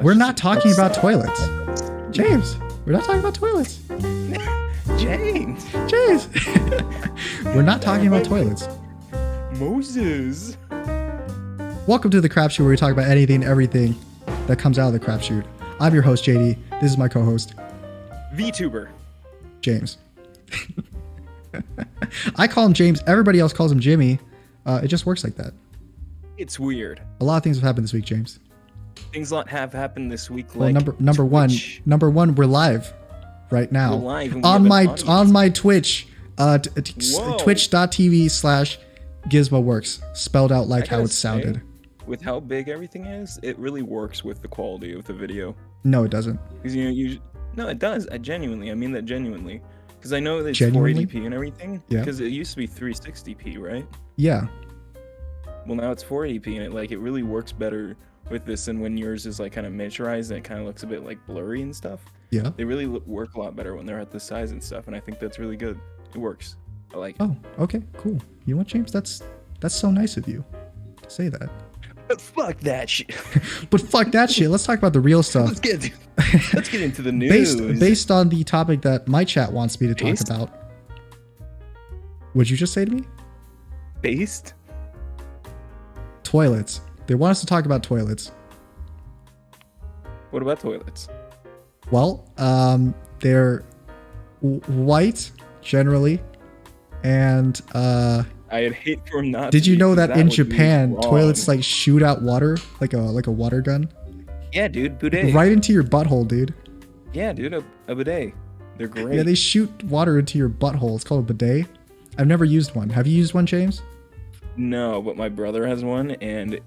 We're not talking about toilets. James, we're not talking about toilets. James. We're not talking about toilets. Moses. Welcome to the Crap Shoot, where we talk about anything and everything that comes out of the Crap Shoot. I'm your host, JD. This is my co-host, VTuber. James. I call him James. Everybody else calls him Jimmy. It just works like that. It's weird. A lot of things have happened this week, James. Things have happened this week. Well, like number one, we're live right now. We're live and on my Twitch, twitch.tv/GizmoWorks, spelled out like how it sounded. With how big everything is, it really works with the quality of the video. No, it doesn't. Because no, it does. I mean that genuinely. Because I know that it's Genuinely? 480p and everything. Yeah. Because it used to be 360p, right? Yeah. Well, now it's 480p, and it really works better with this than when yours is like kind of miniaturized and it kind of looks a bit like blurry and stuff. Yeah. They really work a lot better when they're at this size and stuff, and I think that's really good. It works. I like it. Oh, okay, cool. You know what, James? That's so nice of you to say that. But fuck that shit. But fuck that shit. Let's talk about the real stuff. Let's get into the news. Based on the topic that my chat wants me to talk about. What'd you just say to me? Based? Toilets. They want us to talk about toilets. What about toilets? Well, they're white generally, and I'd hate for him not. Did you know that in would be Japan, wrong. toilets like shoot out water like a water gun? Yeah, dude, bidet. Right into your butthole, dude. Yeah, dude, a bidet. They're great. Yeah, they shoot water into your butthole. It's called a bidet. I've never used one. Have you used one, James? No, but my brother has one, and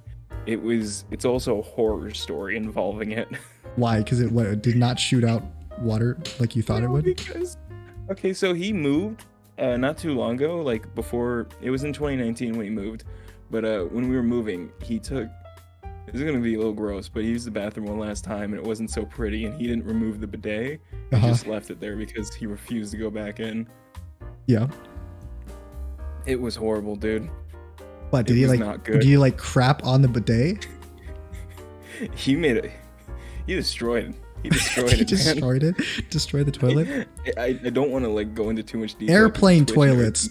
it's also a horror story involving it. Why? Because it did not shoot out water like you thought it would? Okay, so he moved not too long ago, like before, it was in 2019 when he moved, but when we were moving, he took, this is going to be a little gross, but he used the bathroom one last time, and it wasn't so pretty, and he didn't remove the bidet. He just left it there because he refused to go back in. Yeah. It was horrible, dude. What, did he like crap on the bidet? He destroyed it. He destroyed He it. destroyed it? Destroyed the toilet? I don't want to like go into too much detail. Airplane toilets.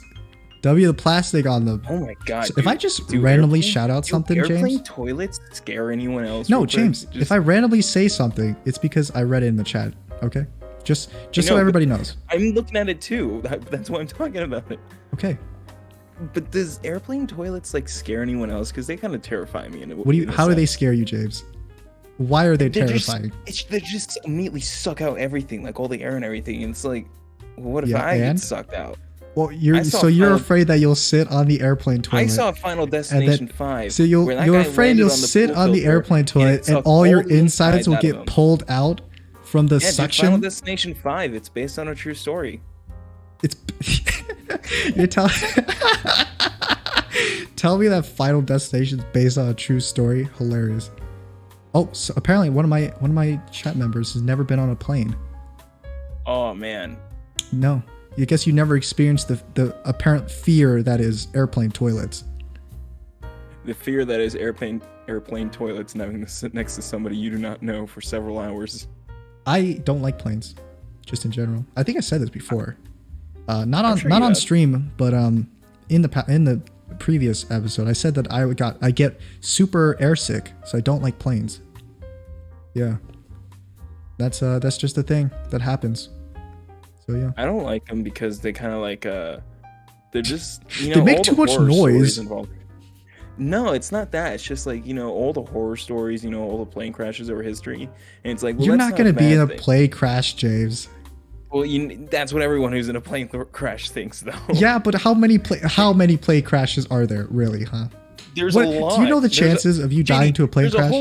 W the plastic on the. Oh my god. So if I just randomly shout out something, James. Airplane toilets scare anyone else? No, James. If I randomly say something, it's because I read it in the chat. Okay? Just so everybody knows. I'm looking at it too. That's why I'm talking about it. Okay. But does airplane toilets like scare anyone else? Because they kind of terrify me. How do they scare you, James? Why are they terrifying? They just immediately suck out everything, like all the air and everything. And it's like, well, what if I get sucked out? Well, you're afraid that you'll sit on the airplane toilet. I saw Final Destination 5. So you're afraid you'll sit on the airplane toilet and all your insides will get pulled out from the suction. Final Destination 5. It's based on a true story. It's you're telling tell me that Final Destination is based on a true story. Hilarious. Oh, so apparently one of my chat members has never been on a plane. Oh man. No, I guess you never experienced the apparent fear that is airplane toilets. The fear that is airplane toilets and having to sit next to somebody you do not know for several hours. I don't like planes, just in general. I think I said this before. Not on stream, but in the previous episode, I said that I get super airsick, so I don't like planes. Yeah, that's just a thing that happens. So yeah, I don't like them because they kind of like they're just they make too much noise. No, it's not that. It's just like all the horror stories, all the plane crashes over history, and it's like you're not gonna be in a plane crash, James. Well, that's what everyone who's in a plane crash thinks, though. Yeah, but how many plane crashes are there, really, huh? There's a lot. Do you know the chances of you dying to a plane crash? There's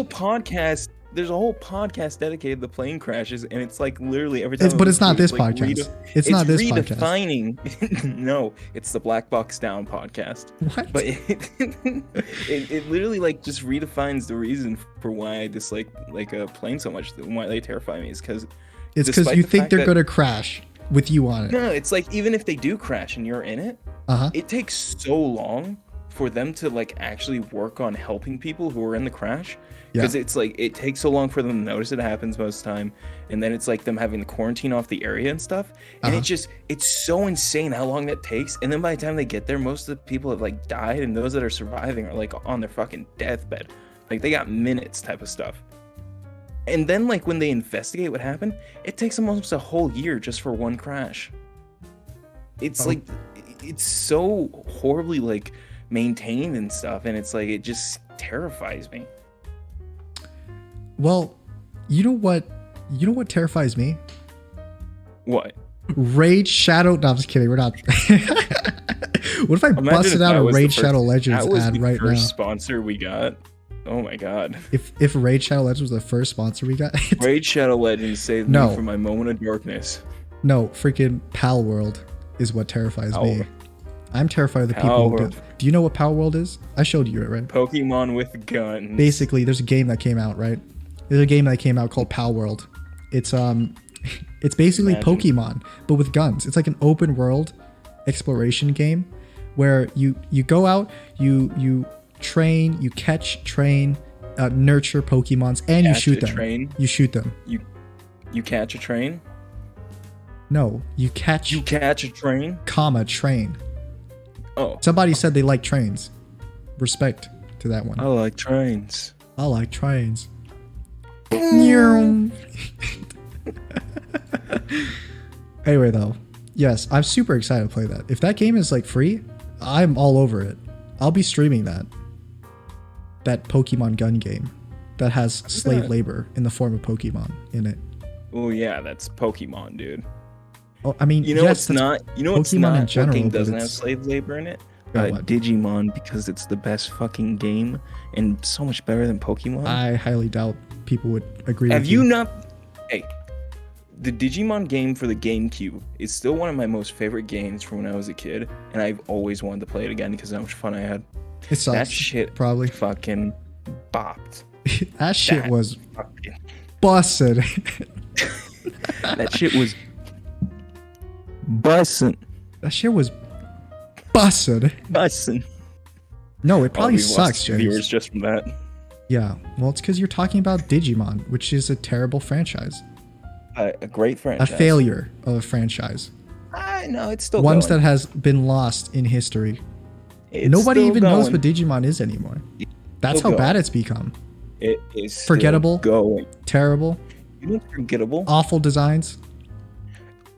a whole podcast dedicated to plane crashes, and it's like literally every time. But it's not this podcast. It's not this podcast. Redefining. No, it's the Black Box Down podcast. What? But it literally like just redefines the reason for why I dislike like a plane so much. Why they terrify me is because. It's because you think they're going to crash with you on it. No, it's like even if they do crash and you're in it, it takes so long for them to like actually work on helping people who are in the crash, Yeah. because it's like it takes so long for them to notice it happens most of the time, and then it's like them having to quarantine off the area and stuff, and it's so insane how long that takes. And then by the time they get there, most of the people have like died, and those that are surviving are like on their fucking deathbed, like they got minutes type of stuff. And then like when they investigate what happened, it takes them almost a whole year just for one crash. It's like it's so horribly like maintained and stuff, and it's like it just terrifies me. Well, you know what terrifies me? What? Raid Shadow. No, I'm just kidding. We're not. What if I busted out a Raid Shadow Legends ad right now? That was the first sponsor we got. Oh my god. If Raid Shadow Legends was the first sponsor we got. Raid Shadow Legends saved me from my moment of darkness. No, freaking Palworld is what terrifies me. I'm terrified of the people who do you know what Palworld is? I showed you it, right? Pokemon with guns. Basically, there's a game that came out, right? There's a game that came out called Palworld. It's basically Pokemon, but with guns. It's like an open world exploration game where you go out, you train, you catch, train, nurture Pokemons, and you shoot them. You shoot them. You catch a train? No, you catch a train? Train. Oh. Somebody said they like trains. Respect to that one. I like trains. I like trains. Anyway, though, yes, I'm super excited to play that. If that game is like free, I'm all over it. I'll be streaming that Pokemon gun game that has slave labor in the form of Pokemon in it. Oh yeah, that's Pokemon, dude. Oh, I mean, you know yes, it's not. You know it's Pokemon not. In general, what game doesn't have slave labor in it? Digimon, because it's the best fucking game and so much better than Pokemon. I highly doubt people would agree. Have you not? Hey, the Digimon game for the GameCube is still one of my most favorite games from when I was a kid, and I've always wanted to play it again because of how much fun I had. It sucks. That shit probably fucking bopped. That shit was busted. That shit was bussin'. That shit was busted. Bussin'. No, it probably sucks, James. Viewers just from that. Yeah, well, it's because you're talking about Digimon, which is a terrible franchise. A great franchise. A failure of a franchise. No, it's still ones going. That has been lost in history. It's Nobody even knows what Digimon is anymore. That's how bad it's become. It is forgettable. Going. Terrible. You know, forgettable. Awful designs.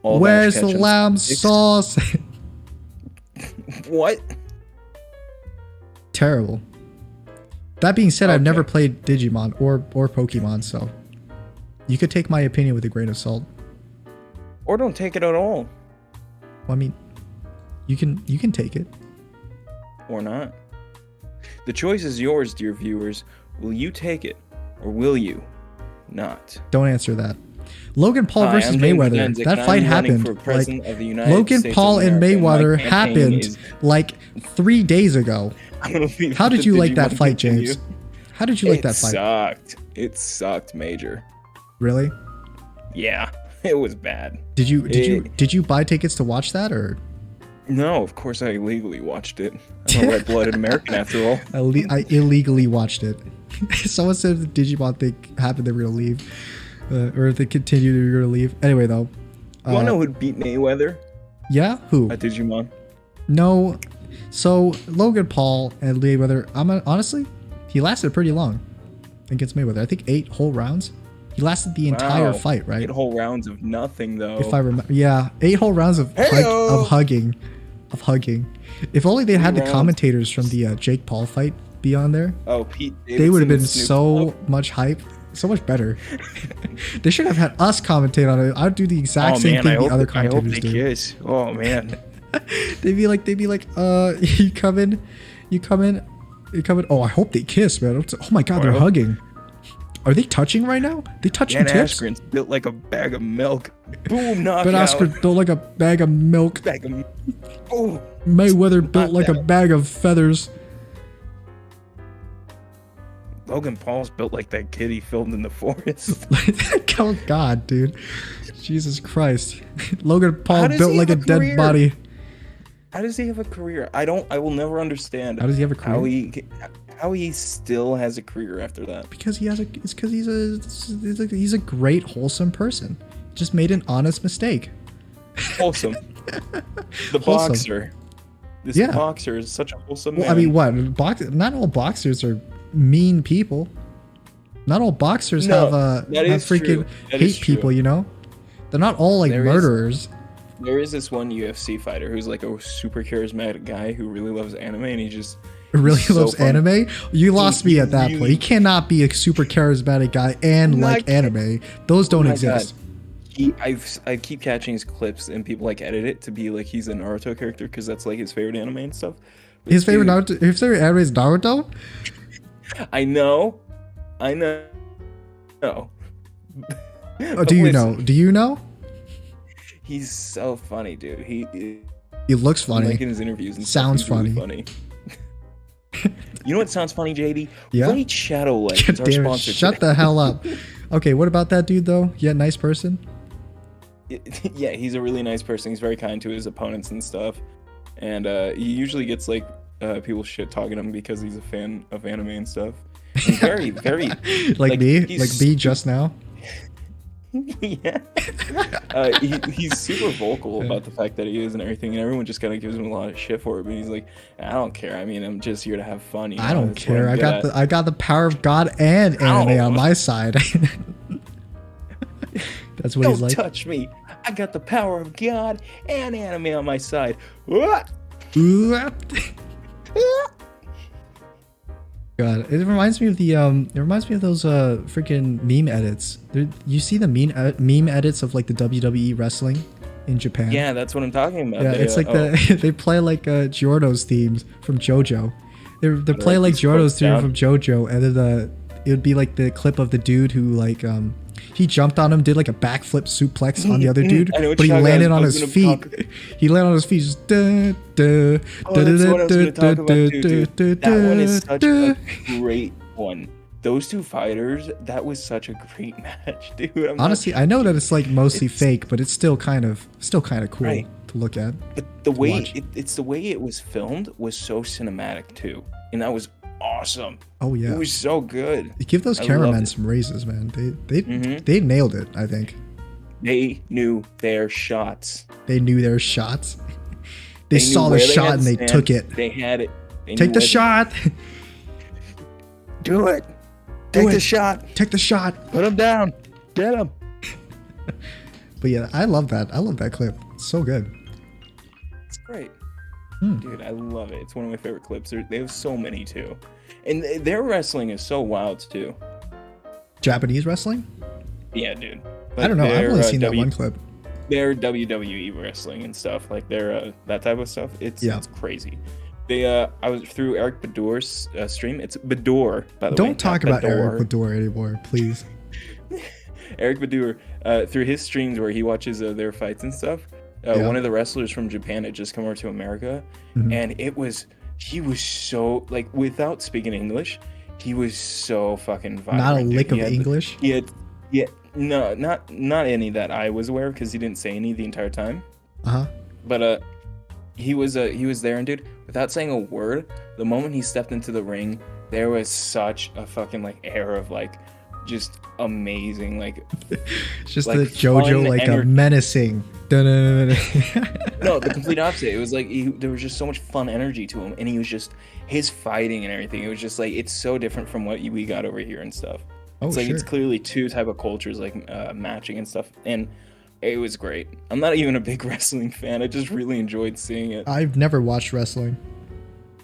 Where's the lamb sauce? What? Terrible. That being said, I've never played Digimon or Pokemon, so you could take my opinion with a grain of salt. Or don't take it at all. Well, I mean, you can take it. Or not. The choice is yours, dear viewers. Will you take it, or will you not? Don't answer that. Logan Paul versus Mayweather. That fight happened. Like, Logan Paul and Mayweather happened like 3 days ago. How did you like that fight, James? How did you like that fight? It sucked, major. Really? Yeah, it was bad. Did you buy tickets to watch that, or? No, of course I illegally watched it. I'm a red-blooded American after all. I illegally watched it. Someone said if the Digimon thing happened, they were gonna leave, or if they continue, they were gonna leave. Anyway, though, you wanna know who'd beat Mayweather? Yeah, who? At Digimon. No, so Logan Paul and Mayweather. Honestly, he lasted pretty long against Mayweather. I think 8 whole rounds. He lasted the entire fight, right? 8 whole rounds of nothing, though. If I remember, yeah, 8 whole rounds of hugging. If only they had the commentators from the Jake Paul fight be on there. Oh, Pete Davidson, they would have been so much hype, so much better. They should have had us commentate on it. I'd do the exact same thing the other commentators do. Kiss. Oh man. they'd be like, you come in. Oh, I hope they kiss, man. Oh my god, they're hugging. Are they touching right now? They touching tips? Ben Askren's built like a bag of milk. Boom, knockout. Ben Askren built like a bag of milk. Oh, Mayweather built like a bag of feathers. Logan Paul's built like that kid he filmed in the forest. Oh god, dude. Jesus Christ. Logan Paul built like a dead body. How does he have a career? I will never understand How does he have a career? how he still has a career after that. Because it's because he's a great wholesome person. Just made an honest mistake. Wholesome. The Wholesome. boxer. This Yeah. boxer is such a wholesome man. Well, I mean, what? Not all boxers are mean people. Not all boxers have that is freaking true. That is hate people. true. You know, they're not all like There is- murderers. There is this one UFC fighter who's like a super charismatic guy who really loves anime, and he just Really so loves fun. anime. You lost me at that point. really- He cannot be a super charismatic guy and No, I like can't. anime. Those don't my exist. I keep catching his clips and people like edit it to be like he's a Naruto character because that's like his favorite anime and stuff. But His favorite dude, Naruto, his favorite anime is Naruto. I know. No. Oh, do you know? Do you know? He's so funny, dude. He He looks funny. like in his interviews and Sounds stuff, he's really funny. You know what sounds funny, JD? Yeah? Raid Shadow Legends, our Damn it, sponsor. shut today. the hell up. Okay, what about that dude though? Yeah, nice person. Yeah, he's a really nice person. He's very kind to his opponents and stuff. And he usually gets like people shit talking him because he's a fan of anime and stuff. He's very, very like me, he's- like me just now. yeah. He's super vocal about the fact that he is and everything, and everyone just kind of gives him a lot of shit for it. But he's like, I don't care. I mean, I'm just here to have fun. You know? I don't That's what care. I'm good at." I got the power of God and anime Ow. on my side. That's what he's Don't like. touch me. I got the power of God and anime on my side. What? Ooh, ah. God, it reminds me of the it reminds me of those freaking meme edits. You see the meme edits of like the WWE wrestling in Japan? Yeah, that's what I'm talking about. Yeah, They, it's like they play like Giorno's themes from JoJo. They play like these Giorno's quotes theme down. from JoJo, and then it would be like the clip of the dude who like he jumped on him, did like a backflip suplex on the other dude, I know what but he you're talking landed about. on I was his gonna feet. He landed on his feet, just da da Oh, that's what I was gonna talk about too, dude. That one is such a great one. Those two fighters, that was such a great match, dude. Honestly, I know that it's like mostly fake, but it's still kind of cool Right. to look at. but the way watch. it's the way it was filmed was so cinematic too, and that was awesome. Oh yeah, It was so good. give those I loved cameramen it. some raises, man. They Mhm. they nailed it. I think They knew their shots. they knew their shots. They knew saw the where they shot had and to they stand. took it. They had it. They Take knew the where shot. Do it. Do Take the it. shot. Take the shot. Put him down. Get him. But yeah, I love that. I love that clip. It's so good. It's great. Hmm. Dude, I love it. It's one of my favorite clips. They have so many too. And their wrestling is so wild too. Japanese wrestling? Yeah, dude. I don't know. I've their, only seen that W- one clip. Their WWE wrestling and stuff, like their that type of stuff. It's crazy. They I was through Eric Bador's stream. It's Bador, by the way. Don't talk not about Eric Bador. Bador anymore, please. Eric Bador, through his streams where he watches their fights and stuff. Yeah. One of the wrestlers from Japan had just come over to America, Mhm. and he was so like without speaking English, he was so fucking vibrant. Not a dude. lick of He had- English. No, not any that I was aware of because he didn't say any the entire time. Uh huh. But he was there, and dude, without saying a word, the moment he stepped into the ring, there was such a fucking like air of like just amazing, like It's just like, the JoJo, fun like a ener- menacing. Dun-dun-dun-dun. no, the complete opposite. It was like there was just so much fun energy to him, and he was just his fighting and everything. It was just like it's so different from what we got over here and stuff. Oh, It's like sure. it's clearly two type of cultures like matching and stuff, and it was great. I'm not even a big wrestling fan. I just really enjoyed seeing it. I've never watched wrestling.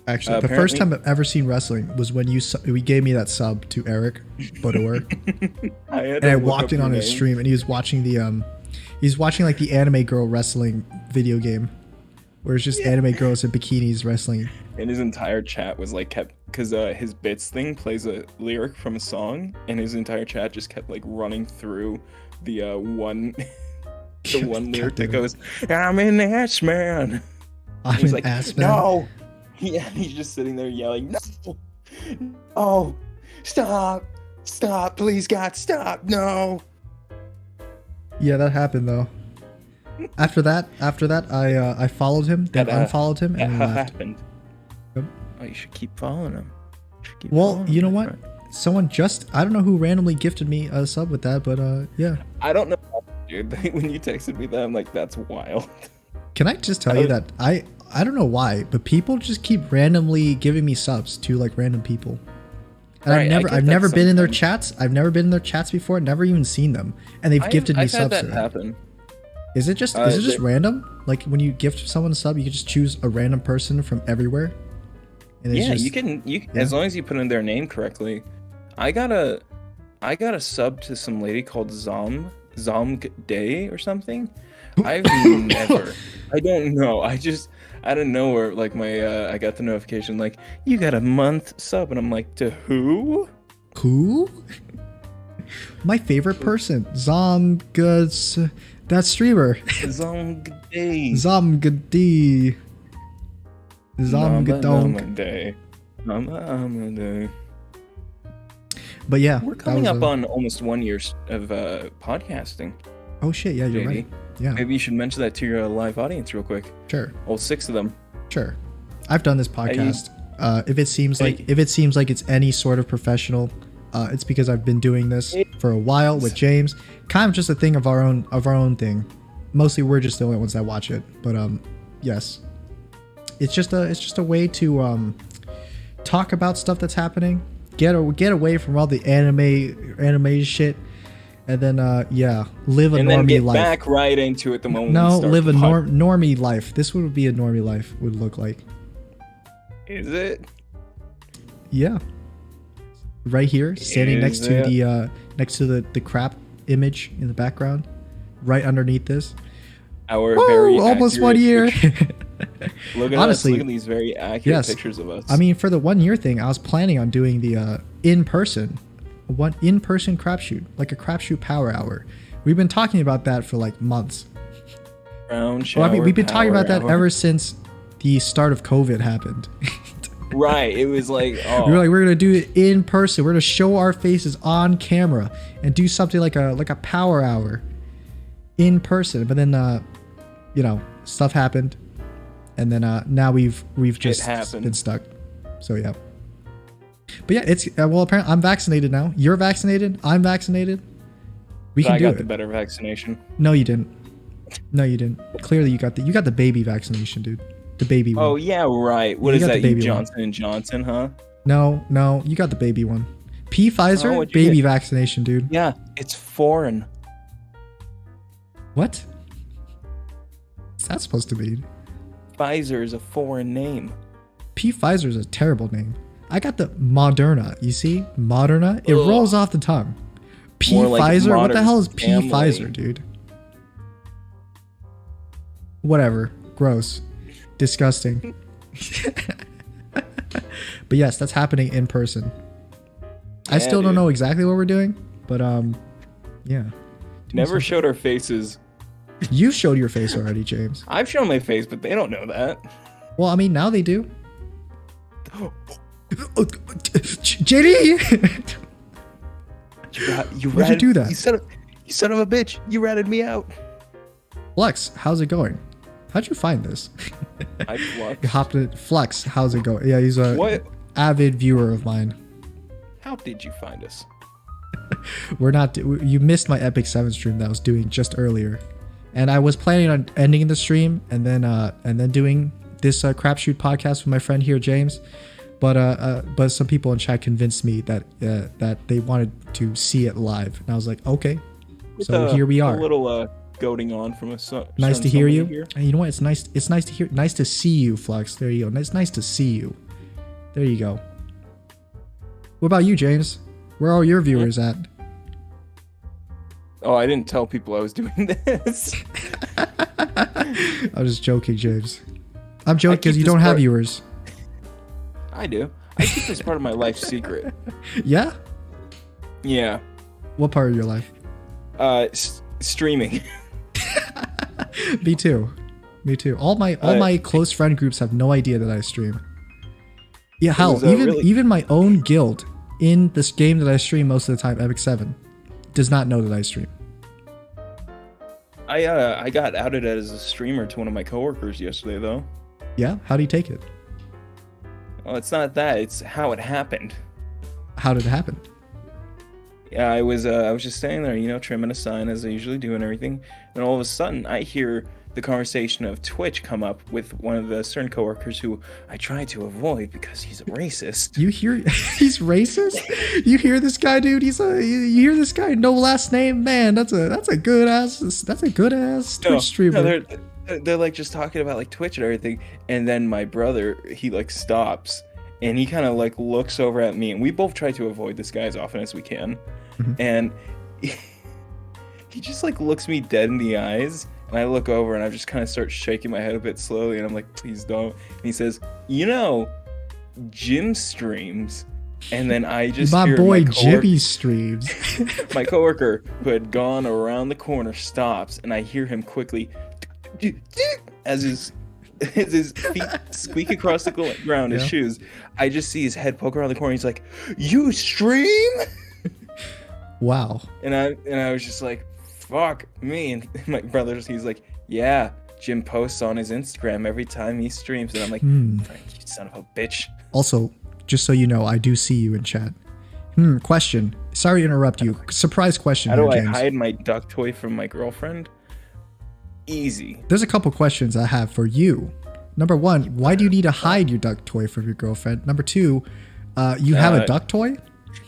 Actually, the first time I've ever seen wrestling was when you gave me that sub to Eric Bador, and I walked in on his stream, and he was watching he's watching like the anime girl wrestling video game, where it's just anime girls in bikinis wrestling. And his entire chat was like kept because his bits thing plays a lyric from a song, and his entire chat just kept like running through the one the one lyric that goes, "I'm an ass man." I'm He's an like, ass man. "No." Yeah, he's just sitting there yelling, "No, oh, stop, please, God, stop, no." Yeah, that happened though. After that, I followed him, then That, unfollowed him, and that left. happened. Yep. Oh, you should keep following him. Well, you know what? Someone I don't know who randomly gifted me a sub with that, but yeah. I don't know, dude. When you texted me that, I'm like, that's wild. Can I just tell you that I don't know why, but people just keep randomly giving me subs to like random people. And Right, I've never been in their chats. I've never been in their chats before. Never even seen them, and they've gifted me I've subs. had that happen. Is it just random? Like when you gift someone a sub, you can just choose a random person from everywhere. And Yeah, you can as long as you put in their name correctly. I got a sub to some lady called Zomg Day or something. I've never. I don't know. I just out of nowhere, like I got the notification like you got a month sub, and I'm like, to who? Who? My favorite person, Zomgus, that streamer. Zomg Day. Zomgd. Zomgdonk. Day. But yeah, We're coming up on almost 1 year of podcasting. Oh shit! Yeah, you're JD. right. Yeah. Maybe you should mention that to your live audience real quick. Sure. All 6 of them. Sure. I've done this podcast. If it seems like it's any sort of professional, it's because I've been doing this for a while with James. Kind of just a thing of our own thing. Mostly we're just the only ones that watch it. But yes, it's just a way to talk about stuff that's happening. Get away from all the anime shit. And then, live a normie life. Back right into it the moment. No, live a normie life. This would be a normie life would look like. Is it? Yeah. Right here, standing next to the crap image in the background, right underneath this. Our very almost 1 year. Honestly, look at these very accurate pictures of us. I mean, for the 1 year thing, I was planning on doing the in-person crap shoot, like a crap shoot power hour. We've been talking about that for like months. We've been talking about that ever since the start of COVID happened. Right, it was like, we were like, we're gonna do it in person. We're gonna show our faces on camera and do something like a power hour in person. But then, stuff happened, and then now we've just been stuck. So yeah. But yeah, it's apparently I'm vaccinated now. You're vaccinated. I'm vaccinated. We can do it. I got the better vaccination. No, you didn't. Clearly, you got the baby vaccination, dude. The baby one. Oh yeah, right. What is that? You Johnson & Johnson, huh? No, you got the baby one. Pfizer baby vaccination, dude. Yeah, it's foreign. What? What's that supposed to mean? Pfizer is a foreign name. Pfizer is a terrible name. I got the Moderna. You see, Moderna. It rolls off the tongue. Pfizer. What the hell is Pfizer, dude? Whatever. Gross. Disgusting. But yes, that's happening in person. I still don't know exactly what we're doing, but yeah. Never showed our faces. You showed your face already, James. I've shown my face, but they don't know that. Well, I mean, now they do. JD! Why'd you do that? You son of a bitch! You ratted me out. Flex, how's it going? How'd you find this? I Flux. You hopped in. Flex, how's it going? Yeah, he's a avid viewer of mine. How did you find us? You missed my Epic 7 stream that I was doing just earlier, and I was planning on ending the stream and then doing this crapshoot podcast with my friend here, James. But some people in chat convinced me that they wanted to see it live, and I was like, okay. So here we are. A little goading on from a nice to hear you. Here. And you know what? It's nice to hear. Nice to see you, Flux. There you go. It's nice to see you. There you go. What about you, James? Where are all your viewers at? Oh, I didn't tell people I was doing this. I was just joking, James. I'm joking because you don't have viewers. I do. I keep this part of my life secret. Yeah? Yeah. What part of your life? Streaming. Me too. All my close friend groups have no idea that I stream. Yeah, hell, even my own guild in this game that I stream most of the time, Epic 7, does not know that I stream. I got outed as a streamer to one of my coworkers yesterday, though. Yeah? How do you take it? Well, it's not that. It's how it happened. How did it happen? Yeah, I was just standing there, you know, trimming a sign as I usually do and everything, and all of a sudden I hear the conversation of Twitch come up with one of the certain coworkers who I try to avoid because he's a racist. You hear he's racist? You hear this guy, dude? You hear this guy? No last name, man. That's a good ass Twitch streamer. No, they're like just talking about like Twitch and everything, and then my brother, he like stops and he kind of like looks over at me, and we both try to avoid this guy as often as we can, and he just like looks me dead in the eyes. And I look over and I just kind of start shaking my head a bit slowly, and I'm like, please don't. And he says, you know, Jim streams. And then I just my boy Jimmy streams. My coworker who had gone around the corner stops, and I hear him quickly as his feet squeak across the ground, his shoes. I just see his head poke around the corner. He's like, you stream? Wow. And I was just like, fuck me. And my brother, he's like, yeah, Jim posts on his Instagram every time he streams. And I'm like, Frank, you son of a bitch. Also, just so you know, I do see you in chat. Question. Sorry to interrupt you. Surprise question. How do I James. hide my duck toy from my girlfriend? Easy. There's a couple questions I have for you. Number one, why do you need to hide your duck toy from your girlfriend? Number two, you have a duck toy?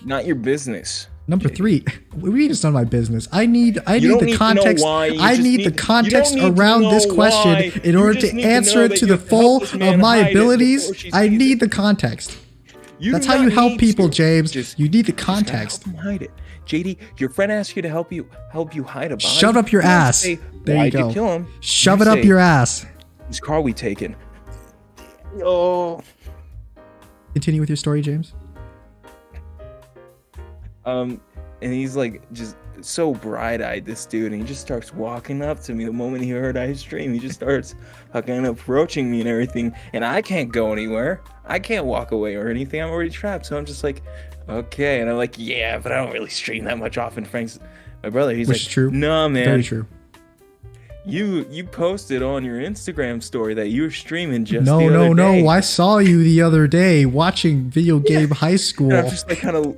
Not your business. Number three, read is none of my business. I need the context. I need the context around this question in order to answer it to the full of my abilities. I need the context. That's how you help people, James. You need the context. Help them hide it. JD, your friend asked you to help you hide a body. Shove up your ass. There you go. Kill him? Shove it up your ass. Whose car we taking? Oh. Continue with your story, James. And he's like just so bright-eyed, this dude, and he just starts walking up to me the moment he heard I stream. He just starts fucking approaching me and everything, and I can't go anywhere. I can't walk away or anything. I'm already trapped. So I'm just like, okay. And I'm like, yeah, but I don't really stream that much often. Frank's my brother. He's Which like, is true. nah, man. Very true. You posted on your Instagram story that you were streaming just no, the other day. No. I saw you the other day watching Video Game High School. And I'm just like kind of...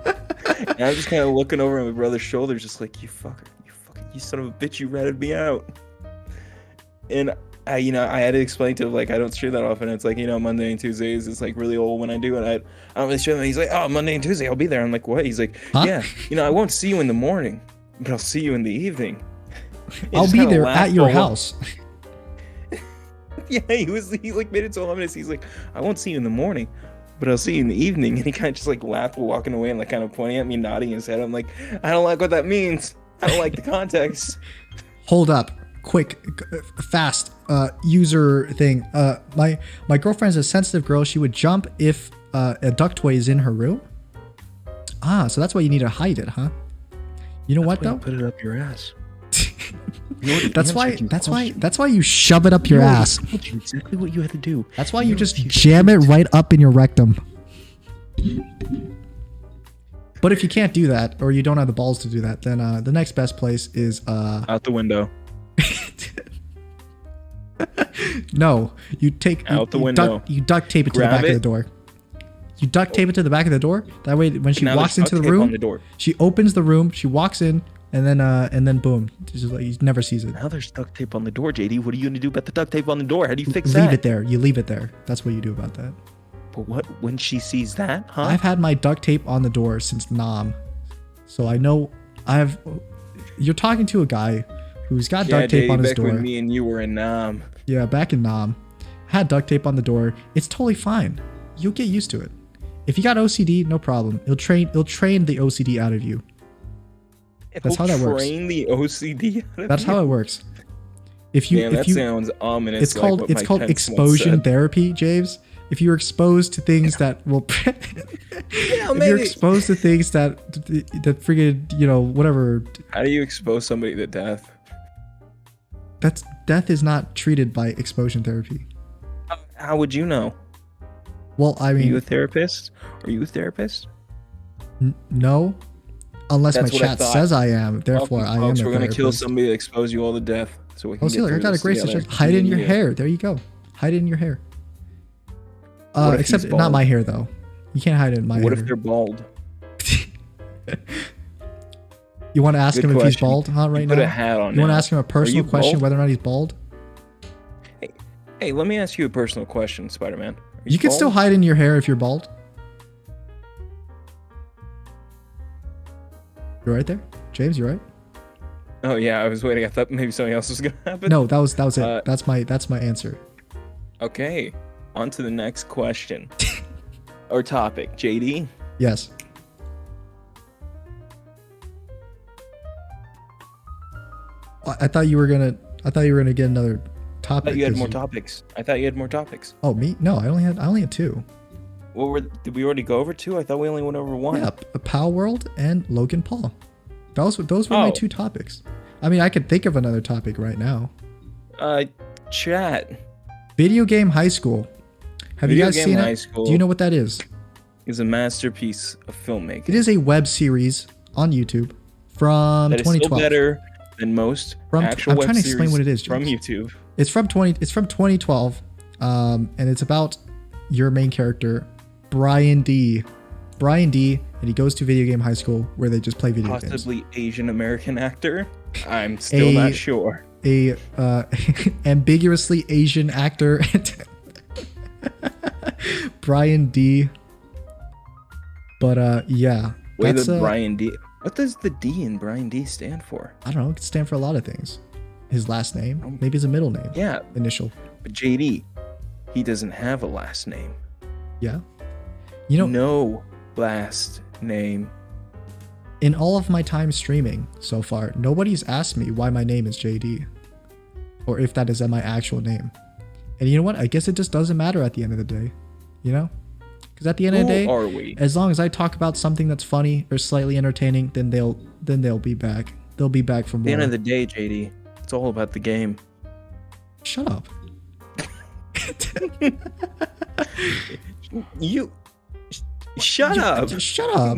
And I'm just kind of looking over at my brother's shoulders, just like, you son of a bitch, you ratted me out. And I had to explain to him, like, I don't stream that often. It's like, Monday and Tuesdays, it's like really old when I do it. I don't really stream. He's like, oh, Monday and Tuesday, I'll be there. I'm like, what? He's like, yeah, I won't see you in the morning, but I'll see you in the evening. I'll be there at your house. Yeah, he like made it so ominous. He's like, I won't see you in the morning, but I'll see you in the evening. And he kind of just like laughed while walking away and like kind of pointing at me, nodding his head. I'm like, I don't like what that means. I don't like the context. Hold up. Quick, fast, user thing. My girlfriend's a sensitive girl. She would jump if a duck toy is in her room. Ah, so that's why you need to hide it, huh? You know what though? Put it up your ass. That's why you shove it up your ass. Exactly what you had to do. That's why you just jam it right up in your rectum. But if you can't do that, or you don't have the balls to do that, then the next best place is out the window. No, you take out the window. You duct tape it to the back of the door. You duct tape it to the back of the door. That way, when she walks into the room, she opens the room, she walks in, and then boom, just like he never sees it. Now there's duct tape on the door, JD. What are you gonna do about the duct tape on the door? How do you fix that? Leave it there. You leave it there. That's what you do about that. But what when she sees that, huh? I've had my duct tape on the door since Nam, so I know You're talking to a guy who's got duct tape on his back door. When me and you were in Nam. Yeah, back in Nam, had duct tape on the door. It's totally fine. You'll get used to it. If you got OCD, no problem. It'll train the OCD out of you. That's how that works. Train the OCD out of That's you? how it works. That sounds ominous. It's called exposure therapy, James. If you're exposed to things that will, if you're exposed to things that friggin' whatever. How do you expose somebody to death? Death is not treated by exposure therapy. How would you know? Well, I mean, are you a therapist? Are you a therapist? No, Unless That's my what I chat thought. says I am, therefore Well, I am folks, a we're gonna kill therapist. somebody to expose you all to death, so we can Oh, get see, look, I through got a this great together. suggestion. Hide it in your hair. There you go. Hide it in your hair. What if Except he's not bald? my hair though. You can't hide it in my hair. What if they're bald? You want to ask Good him if he's question. bald, huh? Right You now. put a hat on You want to now. ask him a personal you question bald? whether or not he's bald? Hey, let me ask you a personal question, Spider-Man. Are You can still bald? hide in your hair if you're bald. You're right there, James. You right? Oh yeah, I was waiting. I thought maybe something else was gonna happen. No, that was it. Uh, That's my answer. Okay, on to the next question. Or topic, JD. Yes. I thought you were gonna get another I topic. thought you had 'cause more topics. I thought you had more topics. Oh, me? No, I only had two. What were? Did we already go over two? I thought we only went over one. Yeah, Palworld and Logan Paul. Those were my Oh. two topics. I mean, I could think of another topic right now. Chat. Video game high school. Have you Video guys Game seen High it? School Do you know what that is? is a masterpiece of filmmaking. It is a web series on YouTube from That is still 2012. better than most actual I'm web trying to explain series what it is, from James. YouTube. It's from 2012, and it's about your main character, Brian D. And he goes to video game high school where they just play video games. Possibly Asian American actor. I'm still not sure. A ambiguously Asian actor, Brian D. But yeah, Wait, that's the Brian D. What does the D in Brian D stand for? I don't know. It could stand for a lot of things. His last name, maybe his middle name. Yeah, Initial. but JD, he doesn't have a last name. Yeah. You know, No last name. in all of my time streaming so far, nobody's asked me why my name is JD, or if that is my actual name. And you know what? I guess it just doesn't matter at the end of the day. You know? Because at the end of the day, Who are we? as long as I talk about something that's funny or slightly entertaining, then they'll be back. They'll be back for At more. the end of the day, JD, it's all about the game. Shut up. You shut up. Just shut up.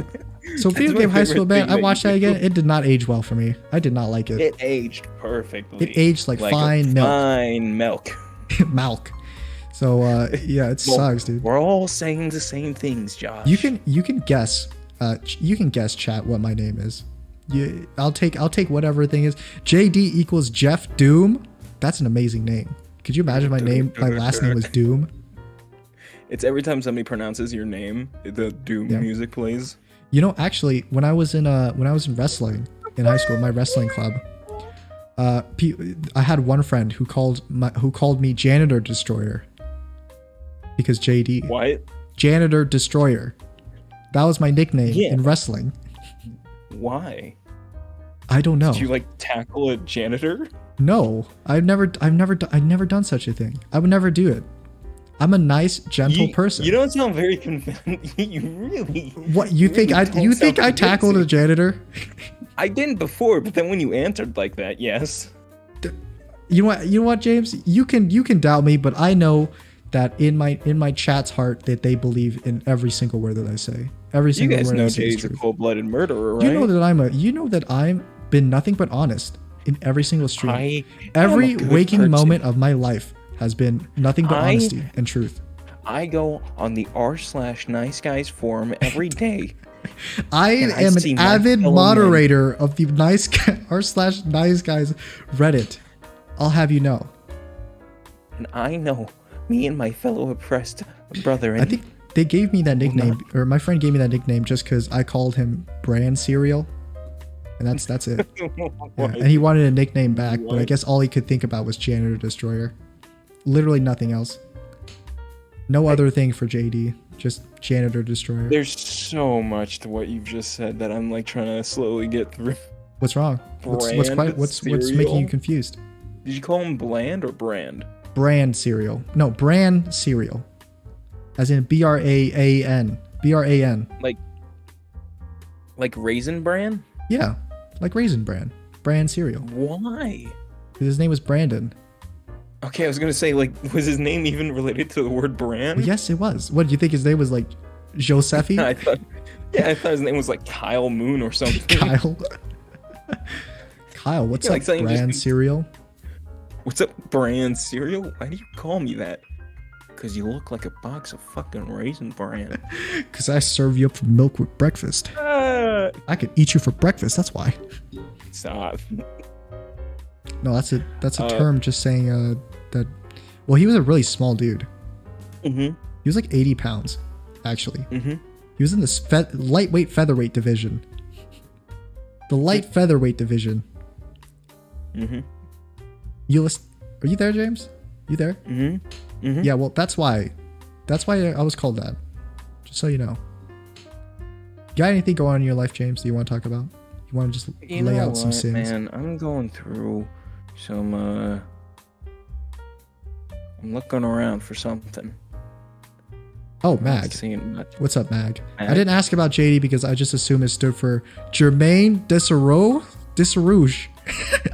So That's video my game high favorite school, man, thing I that watched you that do. again. It did not age well for me. I did not like it. It aged perfectly. It aged like a fine milk. Fine milk. Milk. So yeah, it Well, sucks, dude. We're all saying the same things, Josh. You can guess chat what my name is. I'll take whatever thing is. JD equals Jeff Doom. That's an amazing name. Could you imagine my last name was Doom? It's every time somebody pronounces your name, the Doom Yeah. music plays. You know, actually, when I was in wrestling in high school, my wrestling club, I had one friend who called me Janitor Destroyer because JD. What? Janitor Destroyer. That was my nickname Yeah. in wrestling. Why? I don't know. Did you like tackle a janitor? No, I've never done such a thing. I would never do it. I'm a nice, gentle person. You don't sound very convinced. You really. What you think? really don't sound I tackled a convincing. janitor? I didn't before, but then when you answered like that, yes. You know what, James? You can doubt me, but I know that in my chat's heart that they believe in every single word that I say. Every You single guys word know I say is Jay's a true. cold-blooded murderer, right? You know that I'm been nothing but honest in every single stream. I Every am a good waking person. moment of my life has been nothing but I- honesty and truth. I go on the r/nice guys forum every day. I And I am see an my avid fellow moderator of the nice r/nice guys Reddit. I'll have you know. And I know me and my fellow oppressed brethren. I think they gave me that nickname, or my friend gave me that nickname just because I called him Bran Cereal, and that's it. Yeah. And he wanted a nickname back, but I What? guess all he could think about was Janitor Destroyer. Literally nothing else. No other thing for JD, just Janitor Destroyer. There's so much to what you've just said that I'm like trying to slowly get through. What's wrong? What's making cereal? you confused? Did you call him Bland or Brand? Brand cereal. No, Bran cereal. As in BRAAN. BRAN. Like Raisin Bran? Yeah, like Raisin Bran. Bran cereal. Why? 'Cause his name was Brandon. Okay, I was gonna say, like, was his name even related to the word brand? Well, yes, it was. What, do you think his name was like Josephi? I thought Yeah, I thought his name was like Kyle Moon or something. Kyle. Kyle, what's Yeah, up, like something brand just- cereal? What's up, brand cereal? Why do you call me that? Because you look like a box of fucking Raisin Bran. Because I serve you up for milk with breakfast. I could eat you for breakfast. That's why. Stop. No, that's a term just saying that. Well, he was a really small dude. Mm-hmm. He was like 80 pounds, actually. Mm-hmm. He was in this lightweight featherweight division. The light featherweight division. Mm-hmm. Are you there, James? You there? Mm-hmm. Mm-hmm. Yeah, well, that's why. That's why I was called that. Just so you know. Got anything going on in your life, James, that you want to talk about? You want to just lay out some sins? Man, I'm going through some, I'm looking around for something. Oh, I'm not Mag. seeing much. What's up, Mag? Mag? I didn't ask about JD because I just assumed it stood for Jermaine Desarouge.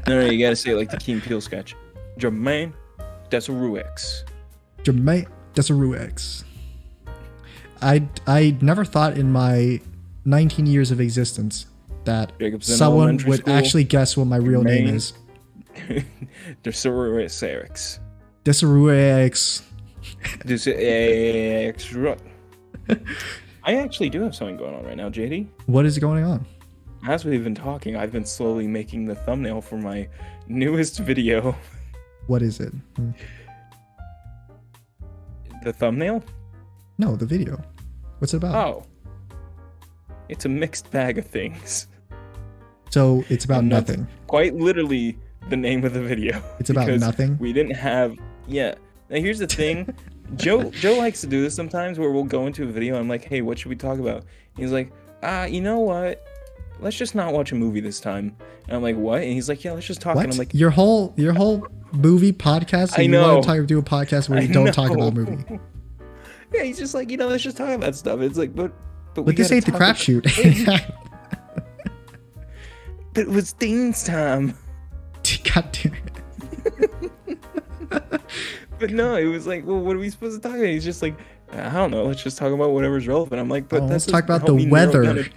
No, you gotta say it like the Key and Peele sketch. Jermaine Desarouge. Jermaine Desarouge. I never thought in my 19 years of existence that Jacobson someone Elementary would School. actually guess what my real name Jermaine. is. Desarouge. Desarouge. I actually do have something going on right now, JD. What is going on? As we've been talking, I've been slowly making the thumbnail for my newest video. What is it? The thumbnail? No, the video. What's it about? Oh. It's a mixed bag of things. So it's about And that's nothing. Quite literally the name of the video. It's about because nothing. We didn't have... Yeah. Now here's the thing. Joe likes to do this sometimes where we'll go into a video and I'm like, hey, what should we talk about? He's like, you know what? Let's just not watch a movie this time. And I'm like, what? And he's like, yeah, let's just talk. What? And I'm like, your whole movie podcast? So I you know. want to do a podcast where you don't talk about a movie? Yeah, he's just like, let's just talk about stuff. It's like, but But this ain't the crap shoot. But it was Dean's time. God damn it. But no, it was like, well, what are we supposed to talk about? He's just like, I don't know. Let's just talk about whatever's relevant. I'm like, but Let's that talk about doesn't the help me narrow weather. down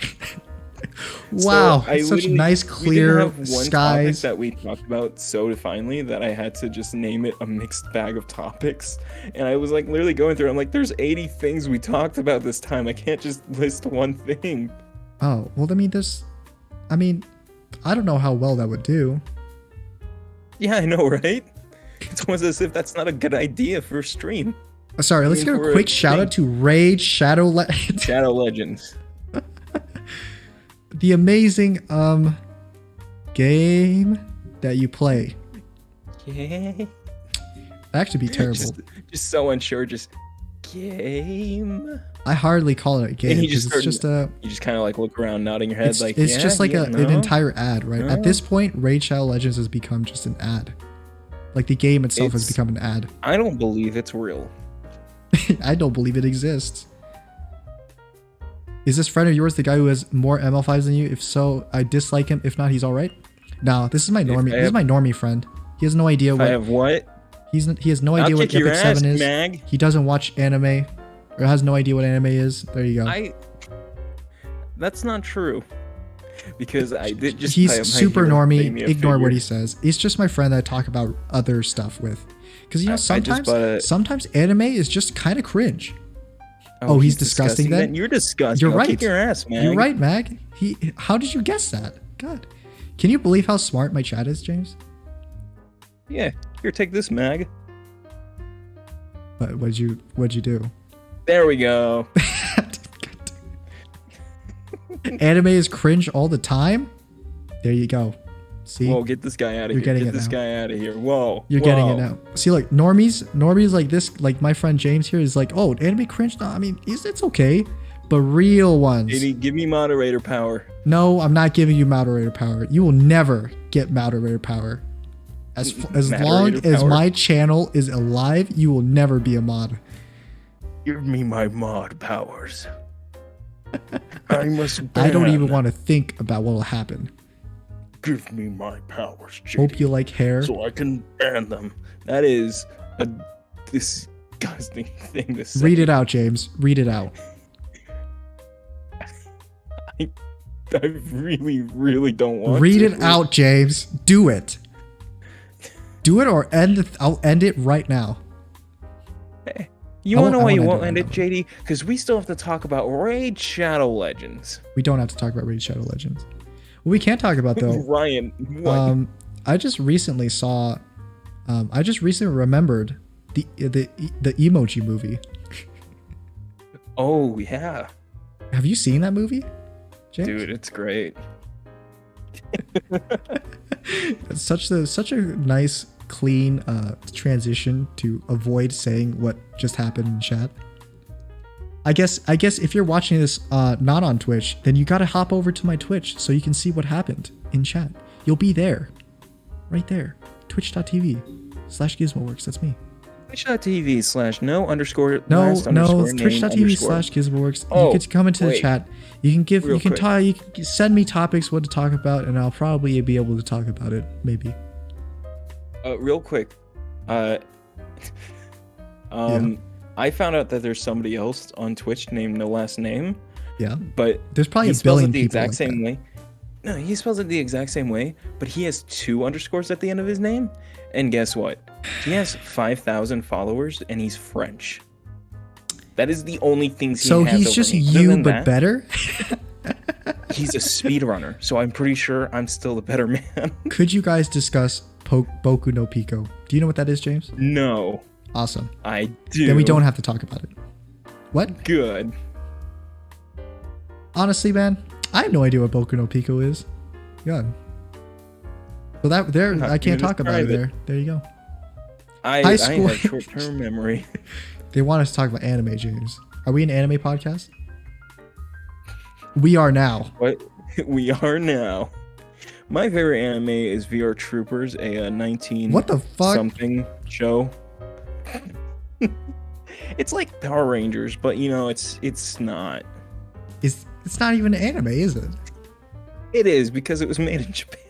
Wow, So I it's such literally- nice, we clear didn't have one topic skies. that we talked about so definely that I had to just name it a mixed bag of topics. And I was like literally going through. I'm like, there's 80 things we talked about this time. I can't just list one thing. Oh, well, I don't know how well that would do. Yeah, I know, right? It's almost as if that's not a good idea for a stream. Sorry, let's give a for a quick shout out to Rage Shadow Legends. Shadow Legends. The amazing game that you play. Yeah. Actually be terrible. Just so unsure. Just game. I hardly call it a game And he because just it's just a. You just kind of like look around, nodding your head, It's, like it's yeah, just like yeah, an no. entire ad, right? No. At this point, Raid Shadow Legends has become just an ad. Like the game itself has It's- become an ad. I don't believe it's real. I don't believe it exists. Is this friend of yours the guy who has more ML5s than you? If so, I dislike him. If not, he's all right. No, this is my normie. This is my normie friend. He has no idea If what I have what? he has no I'll idea what kick your Epic ass, 7 is. Mag. He doesn't watch anime or has no idea what anime is. There you go. That's not true. Because I did just. He's play my super hero, normie. play me a Ignore what figure. he says. It's just my friend that I talk about other stuff with. Because you know, I just bought a- sometimes anime is just kind of cringe. Oh, he's disgusting then? You're disgusting. You're I'll right. Kick your ass, man. You're right, Mag. How did you guess that? God, can you believe how smart my chat is, James? Yeah. Here, take this, Mag. What'd you do? There we go. Anime is cringe all the time. There you go. See, Whoa, get this guy out of You're here. getting Get it this now. guy out of here. Whoa. you're getting it now. See, like normies like this, like my friend James here is like, oh, anime cringe. No, I mean, it's okay, but real ones. Baby, give me moderator power. No, I'm not giving you moderator power. You will never get moderator power. As long Moderator as power? my channel is alive, you will never be a mod. Give me my mod powers. I must I don't even ban. want to think about what will happen. Give me my powers, JD, Hope you like hair. so I can ban them. That is a disgusting thing to say. Read it out, James. Read it out. I really, really don't want Read to. it out, James. Do it. Do it or I'll end it right now. Hey, you I want to know why won't you end it won't right end it, now. JD? Because we still have to talk about Raid Shadow Legends. We don't have to talk about Raid Shadow Legends. What we can talk about though, Ryan, what? I just recently remembered the Emoji movie. Oh yeah, Have you seen that movie, James? dude, it's great. It's such a nice, clean transition to avoid saying what just happened in chat. I guess if you're watching this not on Twitch, then you gotta hop over to my Twitch so you can see what happened in chat. You'll be there, right there. Twitch.tv/GizmoWorks. That's me. Twitch.tv/no_last_name_. You get to come into the chat. You can send me topics what to talk about, and I'll probably be able to talk about it. Maybe. Real quick, I found out that there's somebody else on Twitch named No Last Name. Yeah. But there's probably he a spells billion it the people exact like same that. way. No, he spells it the exact same way, but he has 2 underscores at the end of his name. And guess what? He has 5,000 followers, and he's French. That is the only things he has. So he's over just me. Other you, than but that, better. he's a speedrunner, so I'm pretty sure I'm still the better man. Could you guys discuss Boku no Pico? Do you know what that is, James? No, Awesome. I do. Then we don't have to talk about it. What? Good. Honestly, man, I have no idea what Boku no Pico is. God. Well, I can't talk about it there. There you go. I have short-term memory. They want us to talk about anime, James. Are we an anime podcast? We are now. What? We are now. My favorite anime is VR Troopers, a 19 What the fuck? something show. It's like Power Rangers, but it's not. It's not even an anime, is it? It is because it was made in Japan.